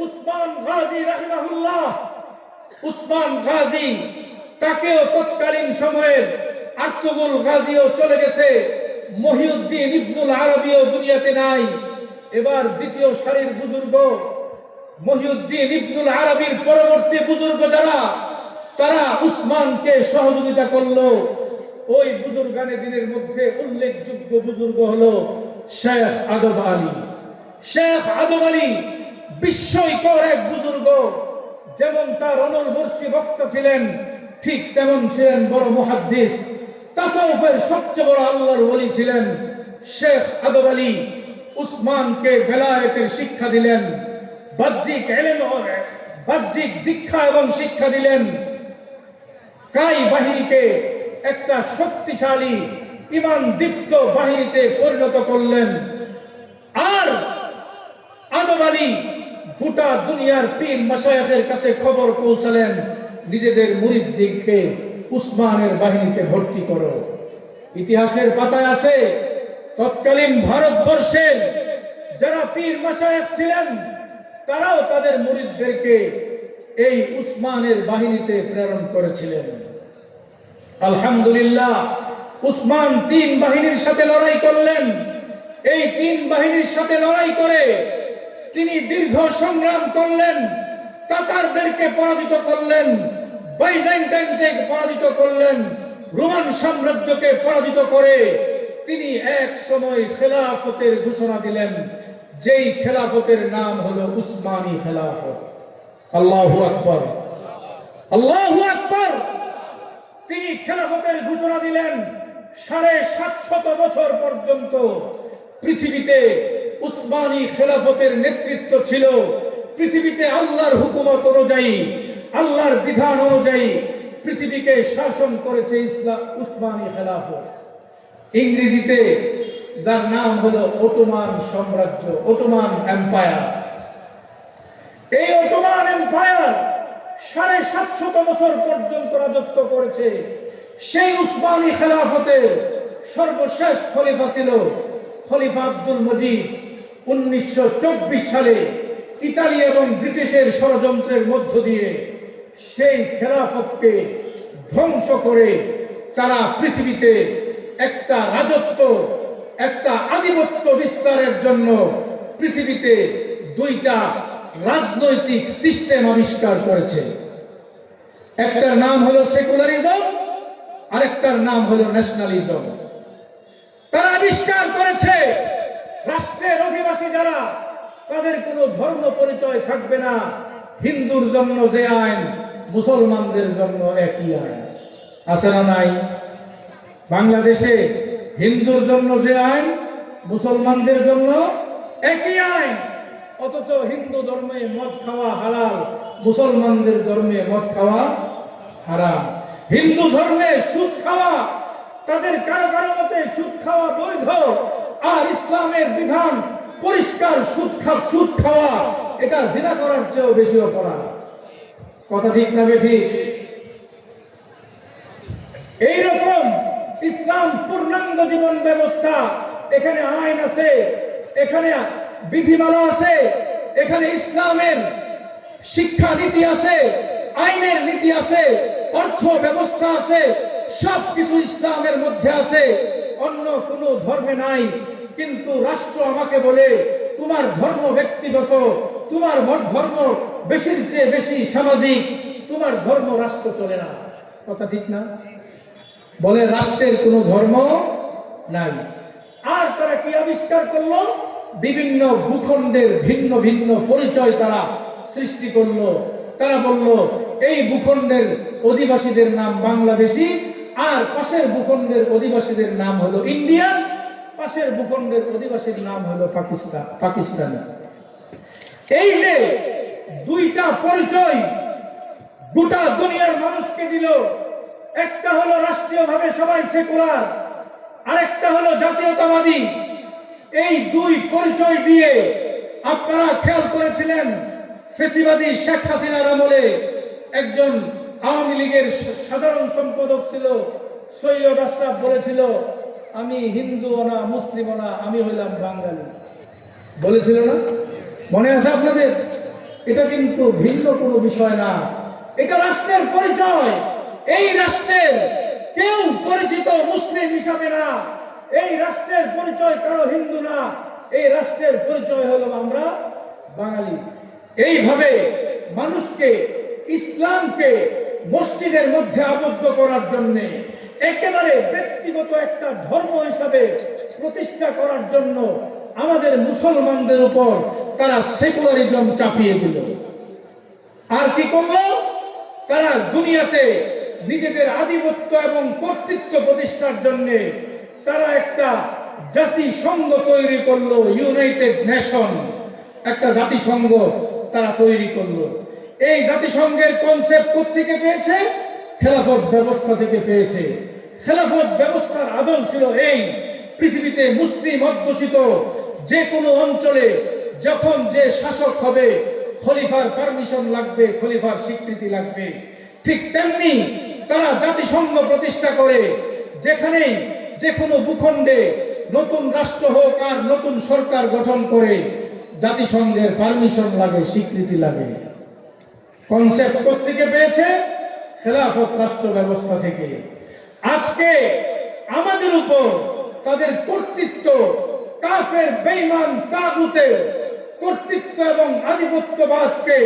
উসমান গাজী রাহিমাহুল্লাহ। উসমান গাজী, তাকেও তৎকালীন সময়ের আর্তুগুল গাজীও চলে গেছে, মহিউদ্দিন ইবনুল আরবিও দুনিয়াতে নাই। এবার দ্বিতীয় সারির বুজুর্গ মহিউদ্দিন ইবনুল আরবির পরবর্তী বুজুর্গ যারা, তারা উসমানকে সহযোগিতা করলো। ওই বুজুর্গানে দিনের মধ্যে উল্লেখযোগ্য বুজুর্গ হলো শেখ আদব আলী। শেখ আদব আলী বিস্ময়কর এক বুজুর্গ। যেমন তার অনলবর্ষী বক্তা ছিলেন, ঠিক তেমন ছিলেন বড় মুহাদ্দিস। তাসাউফের সবচেয়ে বড় আল্লাহর ওলি ছিলেন শেখ আদব আলী। উসমানকে বেলায়েতের শিক্ষা দিলেন, বাহ্যিক ইলম, বাহ্যিক দীক্ষা এবং শিক্ষা দিলেন। কাই বাহিনীকে একটা শক্তিশালী ঈমান দীপ্ত বাহিনীতে পরিণত করলেন। আর আদব আলী গোটা দুনিয়ার পীর মাশায়েখের কাছে খবর পৌঁছালেন, নিজেদের মুরিদদেরকে উসমানের বাহিনীতে ভর্তি করো। ইতিহাসের পাতায় আছে, তৎকালীন ভারতবর্ষের যারা পীর মাশায়েখ ছিলেন, তারাও তাদের মুরিদদেরকে এই উসমানের বাহিনীতে প্রেরণ করেছিলেন। আলহামদুলিল্লাহ, উসমান তিন বাহিনীর সাথে লড়াই করলেন। এই তিন বাহিনীর সাথে লড়াই করে তিনি দীর্ঘ সংগ্রাম করলেন, তাতারদেরকে পরাজিত করলেন, বাইজেন্টাইনকে পরাজিত করলেন, রোমান সাম্রাজ্যকে পরাজিত করে তিনি এক সময় খেলাফতের ঘোষণা দিলেন, যেই খেলাফতের নাম হলো উসমানী খেলাফত। আল্লাহু আকবার, আল্লাহু আকবার। তিনি খেলাফতের ঘোষণা দিলেন। 750 বছর পর্যন্ত পৃথিবীতে উসমানী খেলাফতের নেতৃত্ব ছিল। পৃথিবীতে আল্লাহর হুকুমত অনুযায়ী, আল্লাহর বিধান অনুযায়ী পৃথিবীকে শাসন করেছে উসমানী খেলাফত। ইংরেজিতে যার নাম হলো অটোমান সাম্রাজ্য, অটোমান এম্পায়ার। এই অটোমান এম্পায়ার 750 বছর পর্যন্ত রাজত্ব করেছে। সেই উসমানী খেলাফতের সর্বশেষ খলিফা ছিল খলিফা আব্দুল মজিদ। 1924 সালে ইতালি এবং ব্রিটিশের ষড়যন্ত্রের মধ্য দিয়ে সেই খেলাফতকে ধ্বংস করে তারা পৃথিবীতে একটা রাজত্ব, একটা আধিপত্য বিস্তারের জন্য পৃথিবীতে দুইটা রাজনৈতিক সিস্টেম আবিষ্কার করেছে। একটার নাম হলো সেকুলারিজম, আরেকটার নাম হলো ন্যাশনালিজম। তারা আবিষ্কার করেছে রাষ্ট্রের অধিবাসী যারা, তাদের কোনো ধর্ম পরিচয় থাকবে না। হিন্দুর জন্য যে আইন, মুসলমানদের জন্য একই আইন। আছে না নাই? বাংলাদেশে হিন্দুর জন্য যে আইন, মুসলমানদের জন্য একই আইন। অথচ হিন্দু ধর্মে মদ খাওয়া হালাল, মুসলমানদের ধর্মে মদ খাওয়া হারাম। হিন্দু ধর্মে সুদ খাওয়া, তাদের কারো কারো মতে সুদ খাওয়া বৈধ, আর ইসলামের বিধান পরিষ্কার সুদ খাওয়া এটা জিনা করার চেয়েও বেশি অপরাধ। কথা ঠিক না বেঠিক? এইরকম ইসলাম পূর্ণাঙ্গ জীবন ব্যবস্থা, এখানে আইন আছে, এখানে বিধিমালা আছে, এখানে ইসলামের শিক্ষা নীতি আছে, আইনের নীতি আছে, অর্থ ব্যবস্থা আছে, সবকিছু ইসলামের মধ্যে আছে, অন্য কোনো ধর্মে নাই। কিন্তু রাষ্ট্র আমাকে বলে তোমার ধর্ম ব্যক্তিগত, তোমার ধর্ম বেশির চেয়ে বেশি সামাজিক, তোমার ধর্ম রাষ্ট্র চলে না। কথা ঠিক না? বলে রাষ্ট্রের কোনো ধর্ম নাই। আর তারা কি আবিষ্কার করলো? বিভিন্ন ভূখণ্ডের ভিন্ন ভিন্ন পরিচয় তারা সৃষ্টি করলো। তারা বলল এই ভূখণ্ডের অধিবাসীদের নাম বাংলাদেশি, আর পাশের ভূখণ্ডের অধিবাসীদের নাম হলো ইন্ডিয়ান, পাশের ভূখণ্ডের অধিবাসীর নাম হলো পাকিস্তানি। এই যে দুইটা পরিচয় গোটা দুনিয়ার মানুষকে দিল, একটা হলো রাষ্ট্রীয়ভাবে সবাই সেকুলার, আরেকটা হলো জাতীয়তাবাদী। এই দুই পরিচয় দিয়ে আপনারা খেয়াল করেছিলেন ফেসিবাদী শেখ হাসিনার আমলে একজন আওয়ামী লীগের সাধারণ সম্পাদক ছিল সৈয়দ আশরাফ, বলেছিল আমি হিন্দুও না মুসলিমও না, আমি হইলাম বাঙালি। বলেছিল না? মনে আছে আপনাদের? এটা কিন্তু ভিন্ন কোনো বিষয় না, এটা রাষ্ট্রের পরিচয়। এই রাষ্ট্রের কেউ পরিচিত মুসলিম হিসাবে না, এই রাষ্ট্রের পরিচয় কারো হিন্দু না, এই রাষ্ট্রের পরিচয় হলো আমরা বাঙালি। এইভাবে মানুষকে, ইসলামকে মসজিদের মধ্যে আবদ্ধ করার জন্য, একেবারে ব্যক্তিগত একটা ধর্ম হিসাবে প্রতিষ্ঠা করার জন্য আমাদের মুসলমানদের উপর তারা সেকুলারিজম চাপিয়ে দিল। আর কি করলো? তারা দুনিয়াতে নিজেদের আধিপত্য এবং কর্তৃত্ব প্রতিষ্ঠার জন্য তারা একটা জাতিসংঘ তৈরি করলো, ইউনাইটেড নেশন, একটা জাতিসংঘ তারা তৈরি করলো। এই জাতিসংঘের কনসেপ্ট কোত্থেকে পেয়েছে? খেলাফত ব্যবস্থা থেকে পেয়েছে। খেলাফত ব্যবস্থার আদল ছিল এই, পৃথিবীতে মুসলিম অধ্যুষিত যে কোনো অঞ্চলে যখন যে শাসক হবে খলিফার পারমিশন লাগবে, খলিফার স্বীকৃতি লাগবে। ঠিক তেমনি তারা জাতিসংঘ প্রতিষ্ঠা করে, যেখানে যে কোনো ভূখণ্ডে নতুন রাষ্ট্র হোক আর নতুন সরকার গঠন করে জাতিসংঘের পারমিশন লাগে, স্বীকৃতি লাগে। কনসেপ্ট কোত্থেকে পেয়েছে? খেলাফত রাষ্ট্র ব্যবস্থা থেকে। আজকে আমাদের উপর তাদের কর্তৃত্ব, কাফের বেঈমান তাগুতের কর্তৃত্ব এবং আধিপত্যবাদকে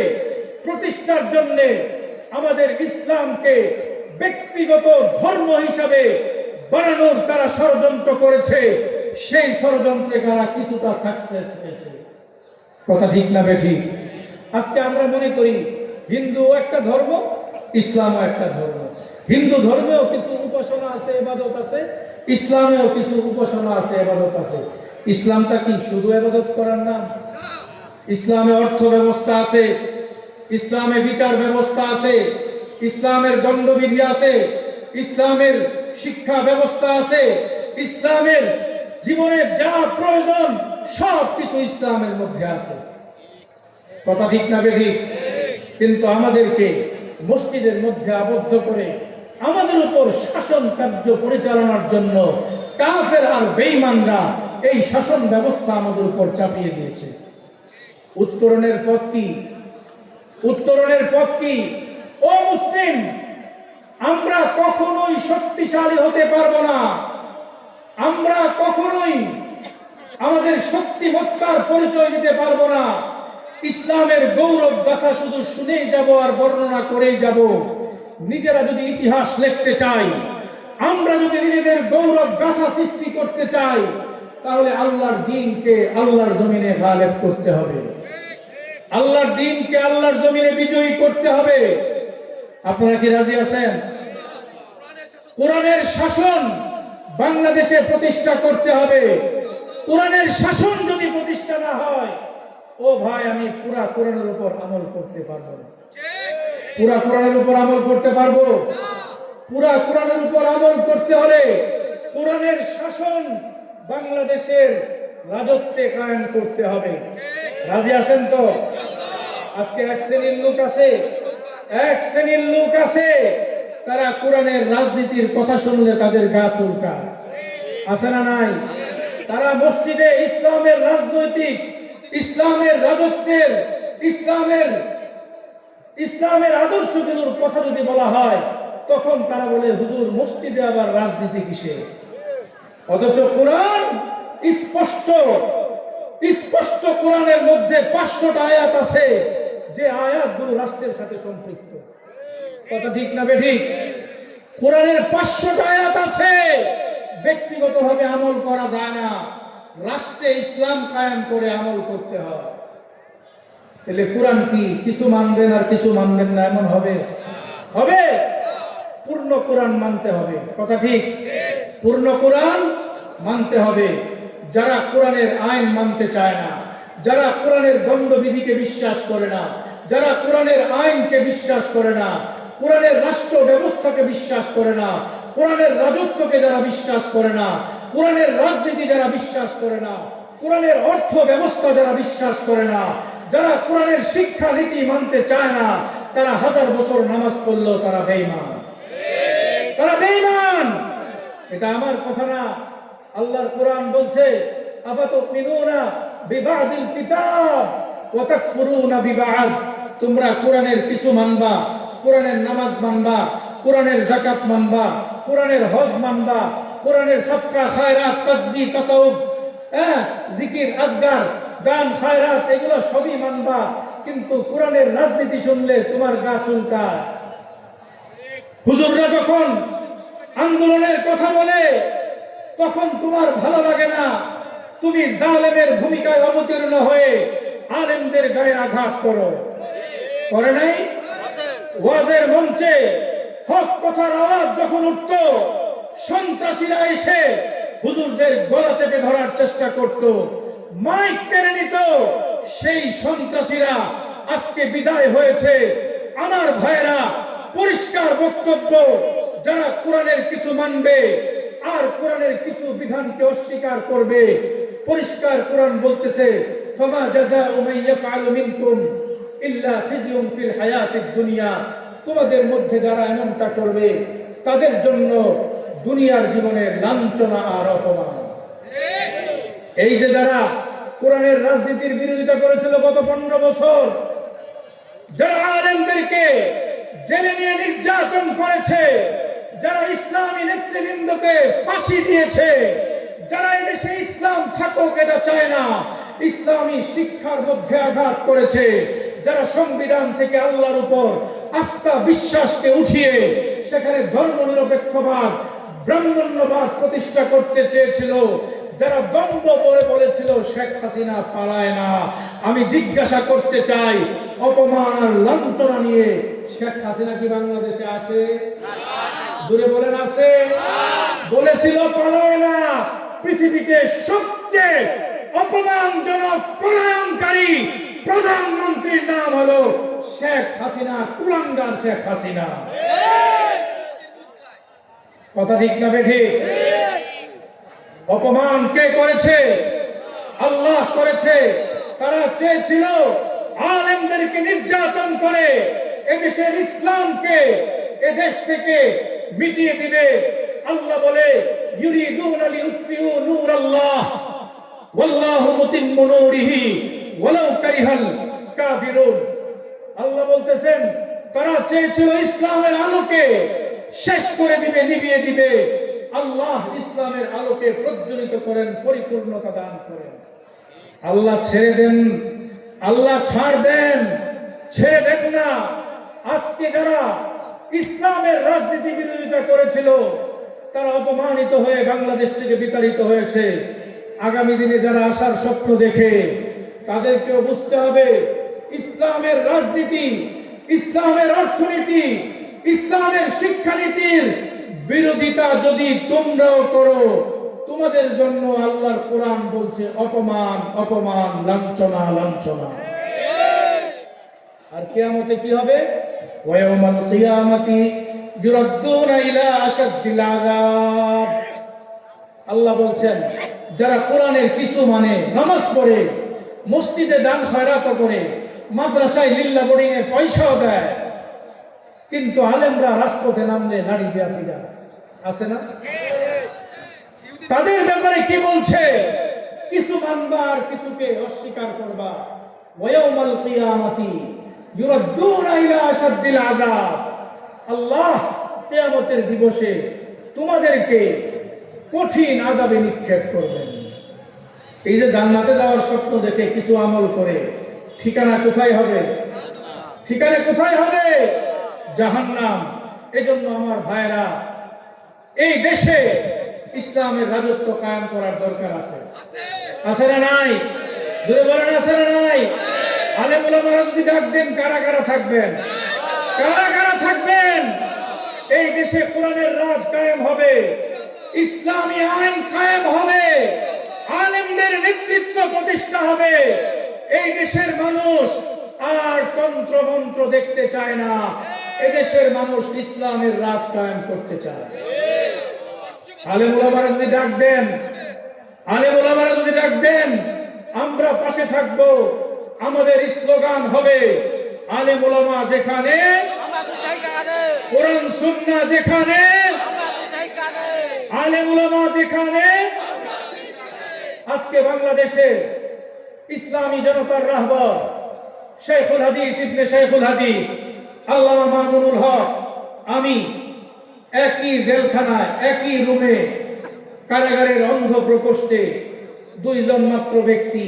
প্রতিষ্ঠার জন্য আমাদের ইসলামকে ব্যক্তিগত ধর্ম হিসাবে বানানোর তারা ষড়যন্ত্র করেছে। সেই ষড়যন্ত্রে তারা কিছুটা সাকসেস পেয়েছে। কথা ঠিক না বেঠিক? আজকে আমরা মনে করি হিন্দুও একটা ধর্ম, ইসলামও একটা ধর্ম। হিন্দু ধর্মেও কিছু উপাসনা আছে, ইবাদত আছে, ইসলামেও কিছু উপাসনা আছে, ইবাদত আছে। ইসলামটা কি শুধু ইবাদত করার নাম? ইসলামে অর্থ ব্যবস্থা আছে, ইসলামে বিচার ব্যবস্থা আছে, ইসলামের দণ্ডবিধি আছে, ইসলামের শিক্ষা ব্যবস্থা আছে, ইসলামের জীবনের যা প্রয়োজন সব কিছু ইসলামের মধ্যে আছে। কথা ঠিক না বেঠিক? কিন্তু আমাদেরকে মসজিদের মধ্যে আবদ্ধ করে আমাদের উপর শাসন কার্য পরিচালনার জন্য কাফের আর বেঈমানরা এই শাসন ব্যবস্থা আমাদের উপর চাপিয়ে দিয়েছে। উত্তরণের পথ কি? উত্তরণের পথ কি? ও মুসলিম, আমরা কখনোই শক্তিশালী হতে পারবো না, আমরা কখনোই আমাদের শক্তিমত্তার পরিচয় দিতে পারবো না। ইসলামের গৌরব গাথা শুধু শুনেই যাব আর বর্ণনা করেই যাব। নিজেরা যদি ইতিহাস লিখতে চাই, আমরা যদি নিজেদের গৌরব গাথা সৃষ্টি করতে চাই, তাহলে আল্লাহর দ্বীনকে আল্লাহর জমিনে গালেব করতে হবে, আল্লাহর দ্বীনকে আল্লাহর জমিনে বিজয়ী করতে হবে। আপনারা কি রাজি আছেন? কোরআনের শাসন বাংলাদেশে প্রতিষ্ঠা করতে হবে। কোরআনের শাসন যদি প্রতিষ্ঠা না হয়, ও ভাই, আমি পুরা কোরআনের উপর আমল করতে পারবো না। পুরা কোরআনের উপর আমল করতে পারবো? পুরা কোরআনের উপর আমল করতে হলে কোরআনের শাসন বাংলাদেশের রাজত্বে কায়েম করতে হবে। রাজি আছেন তো? আজকে এক শ্রেণীর লোক আছে তারা কোরআনের রাজনীতির কথা শুনলে তাদের গা চুলকায়। আছে না নাই? তারা মসজিদে ইসলামের রাজনৈতিক, ইসলামের রাজত্বের, ইসলামের আদর্শগুলোর কথা যদি বলা হয় তখন তারা বলে হুজুর মসজিদে আবার রাজনীতি কিসে? অথচ কোরআন স্পষ্ট কোরআনের মধ্যে 500টা আয়াত আছে যে আয়াতগুলো রাষ্ট্রের সাথে সম্পৃক্ত। কথা ঠিক না বেঠিক? কোরআনের 500টা আয়াত আছে, ব্যক্তিগতভাবে আমল করা যায় না, রাষ্ট্রে ইসলাম কায়েম করে আমল করতে হয়। তাহলে কোরআন কি কিছু মানবেন আর কিছু মানবেন না এমন হবে? পূর্ণ কোরআন মানতে হবে। কথা ঠিক? পূর্ণ কোরআন মানতে হবে। যারা কোরআনের আইন মানতে চায় না, যারা কোরআনের দণ্ডবিধিকে বিশ্বাস করে না, যারা কোরআনের আইনকে বিশ্বাস করে না, কোরআনের রাষ্ট্র ব্যবস্থাকে বিশ্বাস করে না, কোরআনের রাজত্বকে যারা বিশ্বাস করে না, কোরআনের রাজনীতি যারা বিশ্বাস করে না, কোরআনের অর্থ ব্যবস্থা যারা বিশ্বাস করে না, যারা কোরআনের শিক্ষা নীতি মানতে চায় না, তারা 1000 বছর নামাজ পড়লেও তারা বেঈমান। এটা আমার কথা না, আল্লাহর কোরআন বলছে আফাতুমিনুনা বিবাদিল কিতাব ওয়া তাকফুরুনা বিবাদ। তোমরা কোরআনের কিছু মানবা, কোরআনের নামাজ মানবা, কোরআনের যাকাত মানবা, কোরআনের হজ মানবা, কোরআনের সাদকা খায়রাত তাসবিহ তাসাউফ জিকির আজগার দান খায়রাত এগুলো সবই মানবা, কিন্তু কোরআনের রাজনীতি শুনলে তোমার গা চুলকায়। হুজুররা যখন আন্দোলনের কথা বলে তখন তোমার ভালো লাগে না, তুমি জালেমের ভূমিকায় অবতীর্ণ হয়ে আলেমদের গায়ে আঘাত করো। করে নাই? ওয়াজের মঞ্চে হক কথার আওয়াজ যখন উঠত, সন্ত্রাসীরা এসে হুজুরদের গলা চেপে ধরার চেষ্টা করত, মাইক কেড়ে নিত। সেই সন্ত্রাসীরা আজকে বিদায় হয়েছে। আমার ভাইয়েরা, পরিষ্কার বক্তব্য, যারা কোরআনের কিছু মানবে আর কোরআনের কিছু বিধানকে অস্বীকার করবে, পরিষ্কার কোরআন বলতেছে ফামা জাযাউ মান ইয়াফআলু মিনকুম ইল্লা খিজয়ুন ফিল হায়াতিদ দুনিয়া। তোমাদের মধ্যে যারা এমনটা করবে তাদের জন্য দুনিয়ার জীবনে লাঞ্ছনা আর অপমান। এই যে যারা কোরআনের রাজনীতির বিরোধিতা করেছিল গত 15 বছর, যারা আলেমদেরকে জেলে নিয়ে নির্যাতন করেছে, যারা ইসলামী নেতৃবৃন্দকে ফাঁসি দিয়েছে, যারা এদেশে ইসলাম থাকুক এটা চায় না, ইসলামী শিক্ষার মধ্যে আঘাত করেছে, যারা সংবিধান থেকে আল্লাহর উপর আস্থা বিশ্বাসকে উঠিয়ে সেখানে ধর্মনিরপেক্ষবাদ ব্রাহ্মণ্যবাদ প্রতিষ্ঠা করতে চেয়েছিল, যারা দম্ভ করে বলেছিল শেখ হাসিনা পালায় না, আমি জিজ্ঞাসা করতে চাই অপমান আর লাঞ্ছনা নিয়ে শেখ হাসিনা কি বাংলাদেশে আছে? জোরে বলেন আছে? বলেছিল পালায় না। পৃথিবীতে সবচেয়ে অপমানজনক পলায়নকারী প্রধানমন্ত্রীর নাম হলো শেখ হাসিনা, কুলাঙ্গার শেখ হাসিনা। কথা ঠিক না বেঠিক? অপমান কে করেছে? আল্লাহ করেছে। তারা চেয়েছিল আলেমদেরকে নির্যাতন করে এদেশের ইসলামকে এদেশ থেকে মিটিয়ে দিবে। আল্লাহ বলে ইউরিদুনা লিউতফিউ নূরাল্লাহ ওয়াল্লাহু মুতিম্মু নূরিহি ওয়ালাউ কারিহাল কাফিরুন। আল্লাহ বলতেছেন তারা চেয়েছিল ইসলামের আলোকে শেষ করে দিবে, নিভিয়ে দিবে। আল্লাহ ইসলামের আলোকে প্রজ্বলিত করেন, পরিপূর্ণতা দান করেন। আল্লাহ ছেড়ে দেন, আল্লাহ ছাড় দেন, ছেড়ে দেন না। আজকে যারা ইসলামের রাজনীতি বিরোধিতা করেছিল তারা অপমানিত হয়ে বাংলাদেশ থেকে বিতাড়িত হয়েছে। আগামী দিনে যারা আসার স্বপ্ন দেখে তাদেরকেও বুঝতে হবে ইসলামের রাজনীতি, ইসলামের অর্থনীতি, ইসলামের শিক্ষানীতির বিরোধিতা যদি তোমরাও করো, তোমাদের জন্য আল্লাহর কোরআন বলছে অপমান, অপমান, লাঞ্ছনা, লাঞ্ছনা। আর কিয়ামতে কি হবে? ওয়ায়াউমাল কিয়ামাতি ইউরাদ্দুনা ইলা আশাদ্দিল আযাব। আল্লাহ বলছেন যারা কোরআনের কিছু মানে, নামাজ পড়ে, মসজিদে দান খয়রাত করে, মাদ্রাসায় লিল্লা বোর্ডিং এ পয়সাও দেয়, কিন্তু আলেমরা রাজপথে নামলে লাড়ি দেয়া পিডা আছে না? তাদের ব্যাপারে কি বলছে? কিছু মানবা আর কিছুকে অস্বীকার করবা। ওয়ায়াউমাল কিয়ামাতি ইউরাদ্দুনা ইলা আশাদ্দিল আযাব। আল্লাহ কিয়ামতের দিবসে তোমাদেরকে কঠিন আযাবে নিক্ষেপ করবেন। এই যে জান্নাতে যাওয়ার স্বপ্ন দেখে কিছু আমল করে ঠিকানা কোথায় হবে? ঠিকানা কোথায় হবে? জাহান্নাম। এজন্য আমার ভাইরা, এই দেশে ইসলামের রাজত্ব কায়েম করার দরকার আছে। আছে না নাই? জোরে বলেন আছে না নাই? আলেম ওলামারা যদি ডাক দেন, কারা কারা থাকবেন? কারা কারা থাকবেন? এই দেশে কোরআনের রাজ কায়েম হবে, ইসলামী আইন কায়েম হবে, আলেমদের নেতৃত্ব প্রতিষ্ঠা হবে। এই দেশের মানুষ আর তন্ত্র মন্ত্র দেখতে চায় না, এদেশের মানুষ ইসলামের রাজ কায়েম করতে চায়। আলেম ওলামারা যদি ডাক দেন, আলেম ওলামারা যদি ডাক দেন, আমরা পাশে থাকব। আমাদের স্লোগান হবে, আলেম ওলামা যেখানে, কোরআন সুন্নাহ যেখানে, আলেম ওলামা যেখানে। আজকে বাংলাদেশে ইসলামী জনতার রাহবর শেখুল হাদিস ইবনে শেখুল হাদিস আল্লামা মামুনুল হক, আমি একই জেলখানায়, একই রুমে, কারাগারের অন্ধ প্রকোষ্ঠে, দুইজন মাত্র ব্যক্তি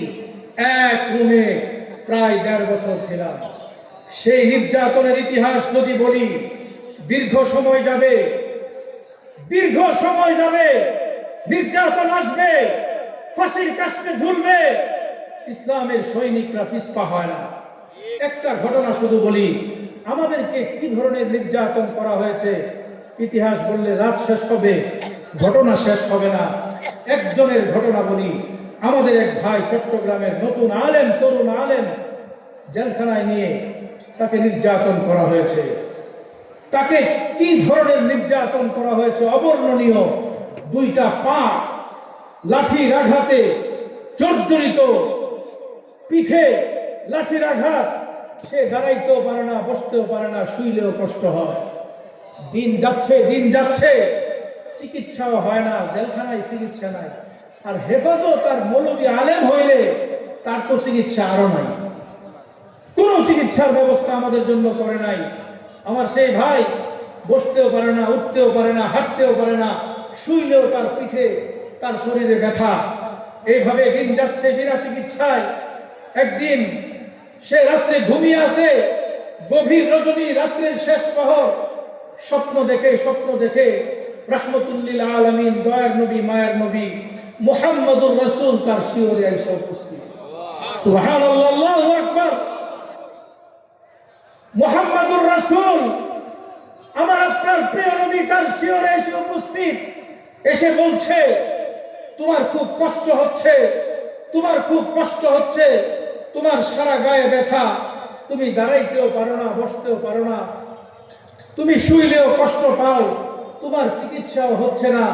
এক রুমে প্রায় 1.5 বছর ছিলাম। সেই নির্যাতনের ইতিহাস যদি বলি, দীর্ঘ সময় যাবে, দীর্ঘ সময় যাবে, নির্যাতন আসবে, ফাঁসির কাস্টে ঝুলবে, ইসলামের সৈনিকরা পিছপা হয় না। একটা ঘটনা শুধু বলি, আমাদেরকে কি ধরনের নির্যাতন করা হয়েছে ইতিহাস বললে রাত শেষ হবে, ঘটনা শেষ হবে না। একজনের ঘটনা বলি, আমাদের এক ভাই চট্টগ্রামের নতুন আলেম, তরুণ আলেম, জেলখানায় নিয়ে তাকে নির্যাতন করা হয়েছে। তাকে কি ধরনের নির্যাতন করা হয়েছে অবর্ণনীয়। 2টা পা লাঠির আঘাতে জর্জরিত, পিঠে লাঠির আঘাত, সে দাঁড়াইতেও পারে না, বসতেও পারে না, শুইলেও কষ্ট হয়। দিন যাচ্ছে, দিন যাচ্ছে, চিকিৎসাও হয় না, জেলখানায় চিকিৎসা নাই। আর হেফাজত আর মৌলবী আলেম হইলে তার তো চিকিৎসা আরো নাই, কোনো চিকিৎসার ব্যবস্থা আমাদের জন্য করে নাই। আমার সেই ভাই বসতেও পারে না, উঠতেও পারে না, হাঁটতেও পারে না, শুইলেও তার পিঠে, তার শরীরে ব্যথা। এইভাবে দিন যাচ্ছে বিনা চিকিৎসায়। একদিন সে রাত্রে ঘুমিয়ে আসে, গভীর রজনী, রাত্রের শেষ প্রহর, স্বপ্ন দেখে রাহমাতুল্লিল আলামিন, দয়ার নবী, মায়ার নবী মুহাম্মদুর রাসূল তার শিয়রে এসে উপস্থিত। সুবহানাল্লাহ, আল্লাহু আকবার। মুহাম্মদুর রাসূল, আমার আপনার প্রিয় নবী, তার শিয়রে এসে উপস্থিত। এসে বলছে, তোমার খুব কষ্ট হচ্ছে, তোমার খুব কষ্ট হচ্ছে, তোমার সারা গায়ে ব্যথা, তুমি দাঁড়াইতেও পারো না, বসতেও পারো না, তুমি শুইলেও কষ্ট পাও, তোমার চিকিৎসাও হচ্ছে না,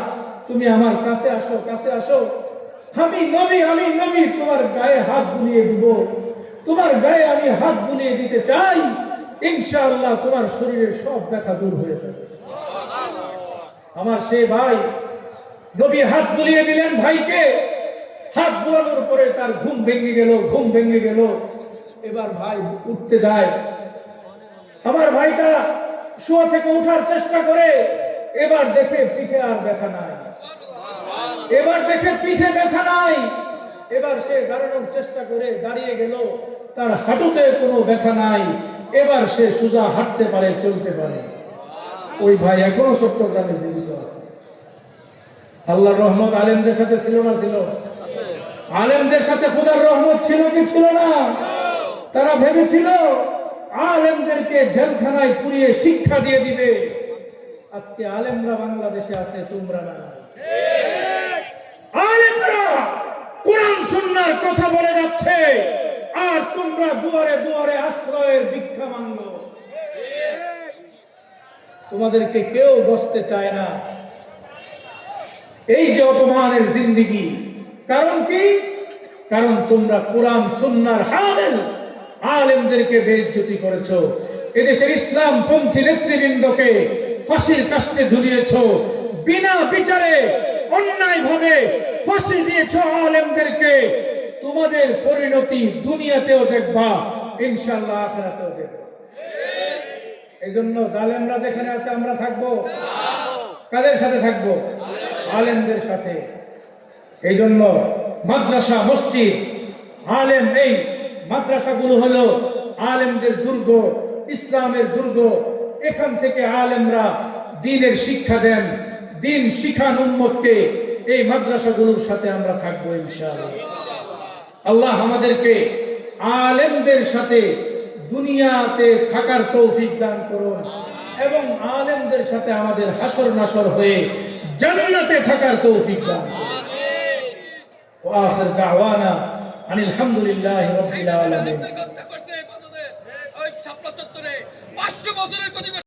তুমি আমার কাছে আসো, কাছে আসো। আমি নবী, তোমার গায়ে হাত বুলিয়ে দিব, তোমার গায়ে আমি হাত বুলিয়ে দিতে চাই, ইনশাআল্লাহ তোমার শরীরের সব ব্যথা দূর হয়ে যাবে। আমার সেই ভাই, নবী হাত বুলিয়ে দিলেন ভাইকে। হাত বুলানোর পরে তার ঘুম ভেঙে গেল। এবার ভাই উঠতে যায়। আমার ভাইটা শোয়া থেকে উঠার চেষ্টা করে, এবার দেখে পিঠে আর ব্যথা নাই, এবার সে দাঁড়ানোর চেষ্টা করে দাঁড়িয়ে গেল, তার হাঁটুতে কোনো ব্যথা নাই, এবার সে সোজা হাঁটতে পারে, চলতে পারে। ওই ভাই এখনো চট্টগ্রামে জীবিত আছে। আল্লাহর রহমত আলেমদের সাথে ছিল না? ছিল। আলেমদের সাথে খোদার রহমত ছিল কি ছিল না? তারা ভেবেছিল আলেমদেরকে জেলখানায় পুড়িয়ে শিক্ষা দিয়ে দিবে। আজকে আলেমরা বাংলাদেশে আছে, তোমরা না। আলেমরা কোরআন সুন্নাহর কথা বলে যাচ্ছে, আর তোমরা দুয়ারে দুয়ারে আশ্রয়ের ভিক্ষা মাঙ্গো। তোমাদেরকে কেউ বসতে চায় না। এই যে অপমানের জিন্দিগি, কারণ কি? কারণ তোমরা কোরআন সুন্নাহর হামেল আলেমদেরকে বেইজ্জতি করেছো। এদেশের ইসলাম পন্থী নেতৃবৃন্দকে ফাঁসির কাস্টে ঝুলিয়েছো, বিনা বিচারে অন্যায়ভাবে ফাঁসি দিয়েছো আলেমদেরকে। তোমাদের পরিণতি দুনিয়াতেও দেখবা, ইনশাআল্লাহ আখিরাতেও দেখবা। এই জন্য জালেমরা যেখানে আছে আমরা থাকবো, কাদের সাথে থাকবো? আলেমদের সাথে। এই জন্য মাদ্রাসা, মসজিদ, আলেম, এই মাদ্রাসাগুলো হলো আলেমদের দুর্গ, ইসলামের দুর্গ। এখান থেকে আলেমরা দ্বীনের শিক্ষা দেন, দ্বীন শিখান উম্মতকে। এই মাদ্রাসাগুলোর সাথে আমরা থাকবো ইনশাআল্লাহ। আল্লাহ আমাদেরকে আলেমদের সাথে দুনিয়াতে থাকার তৌফিক দান করুন এবং আলেমদের সাথে আমাদের হাসর নাসর হয়ে জান্নাতে থাকার তৌফিক দান করুন। ওয়া আখির দাওয়ানা আনিল হামদুলিল্লাহি রাব্বিল আলামিন।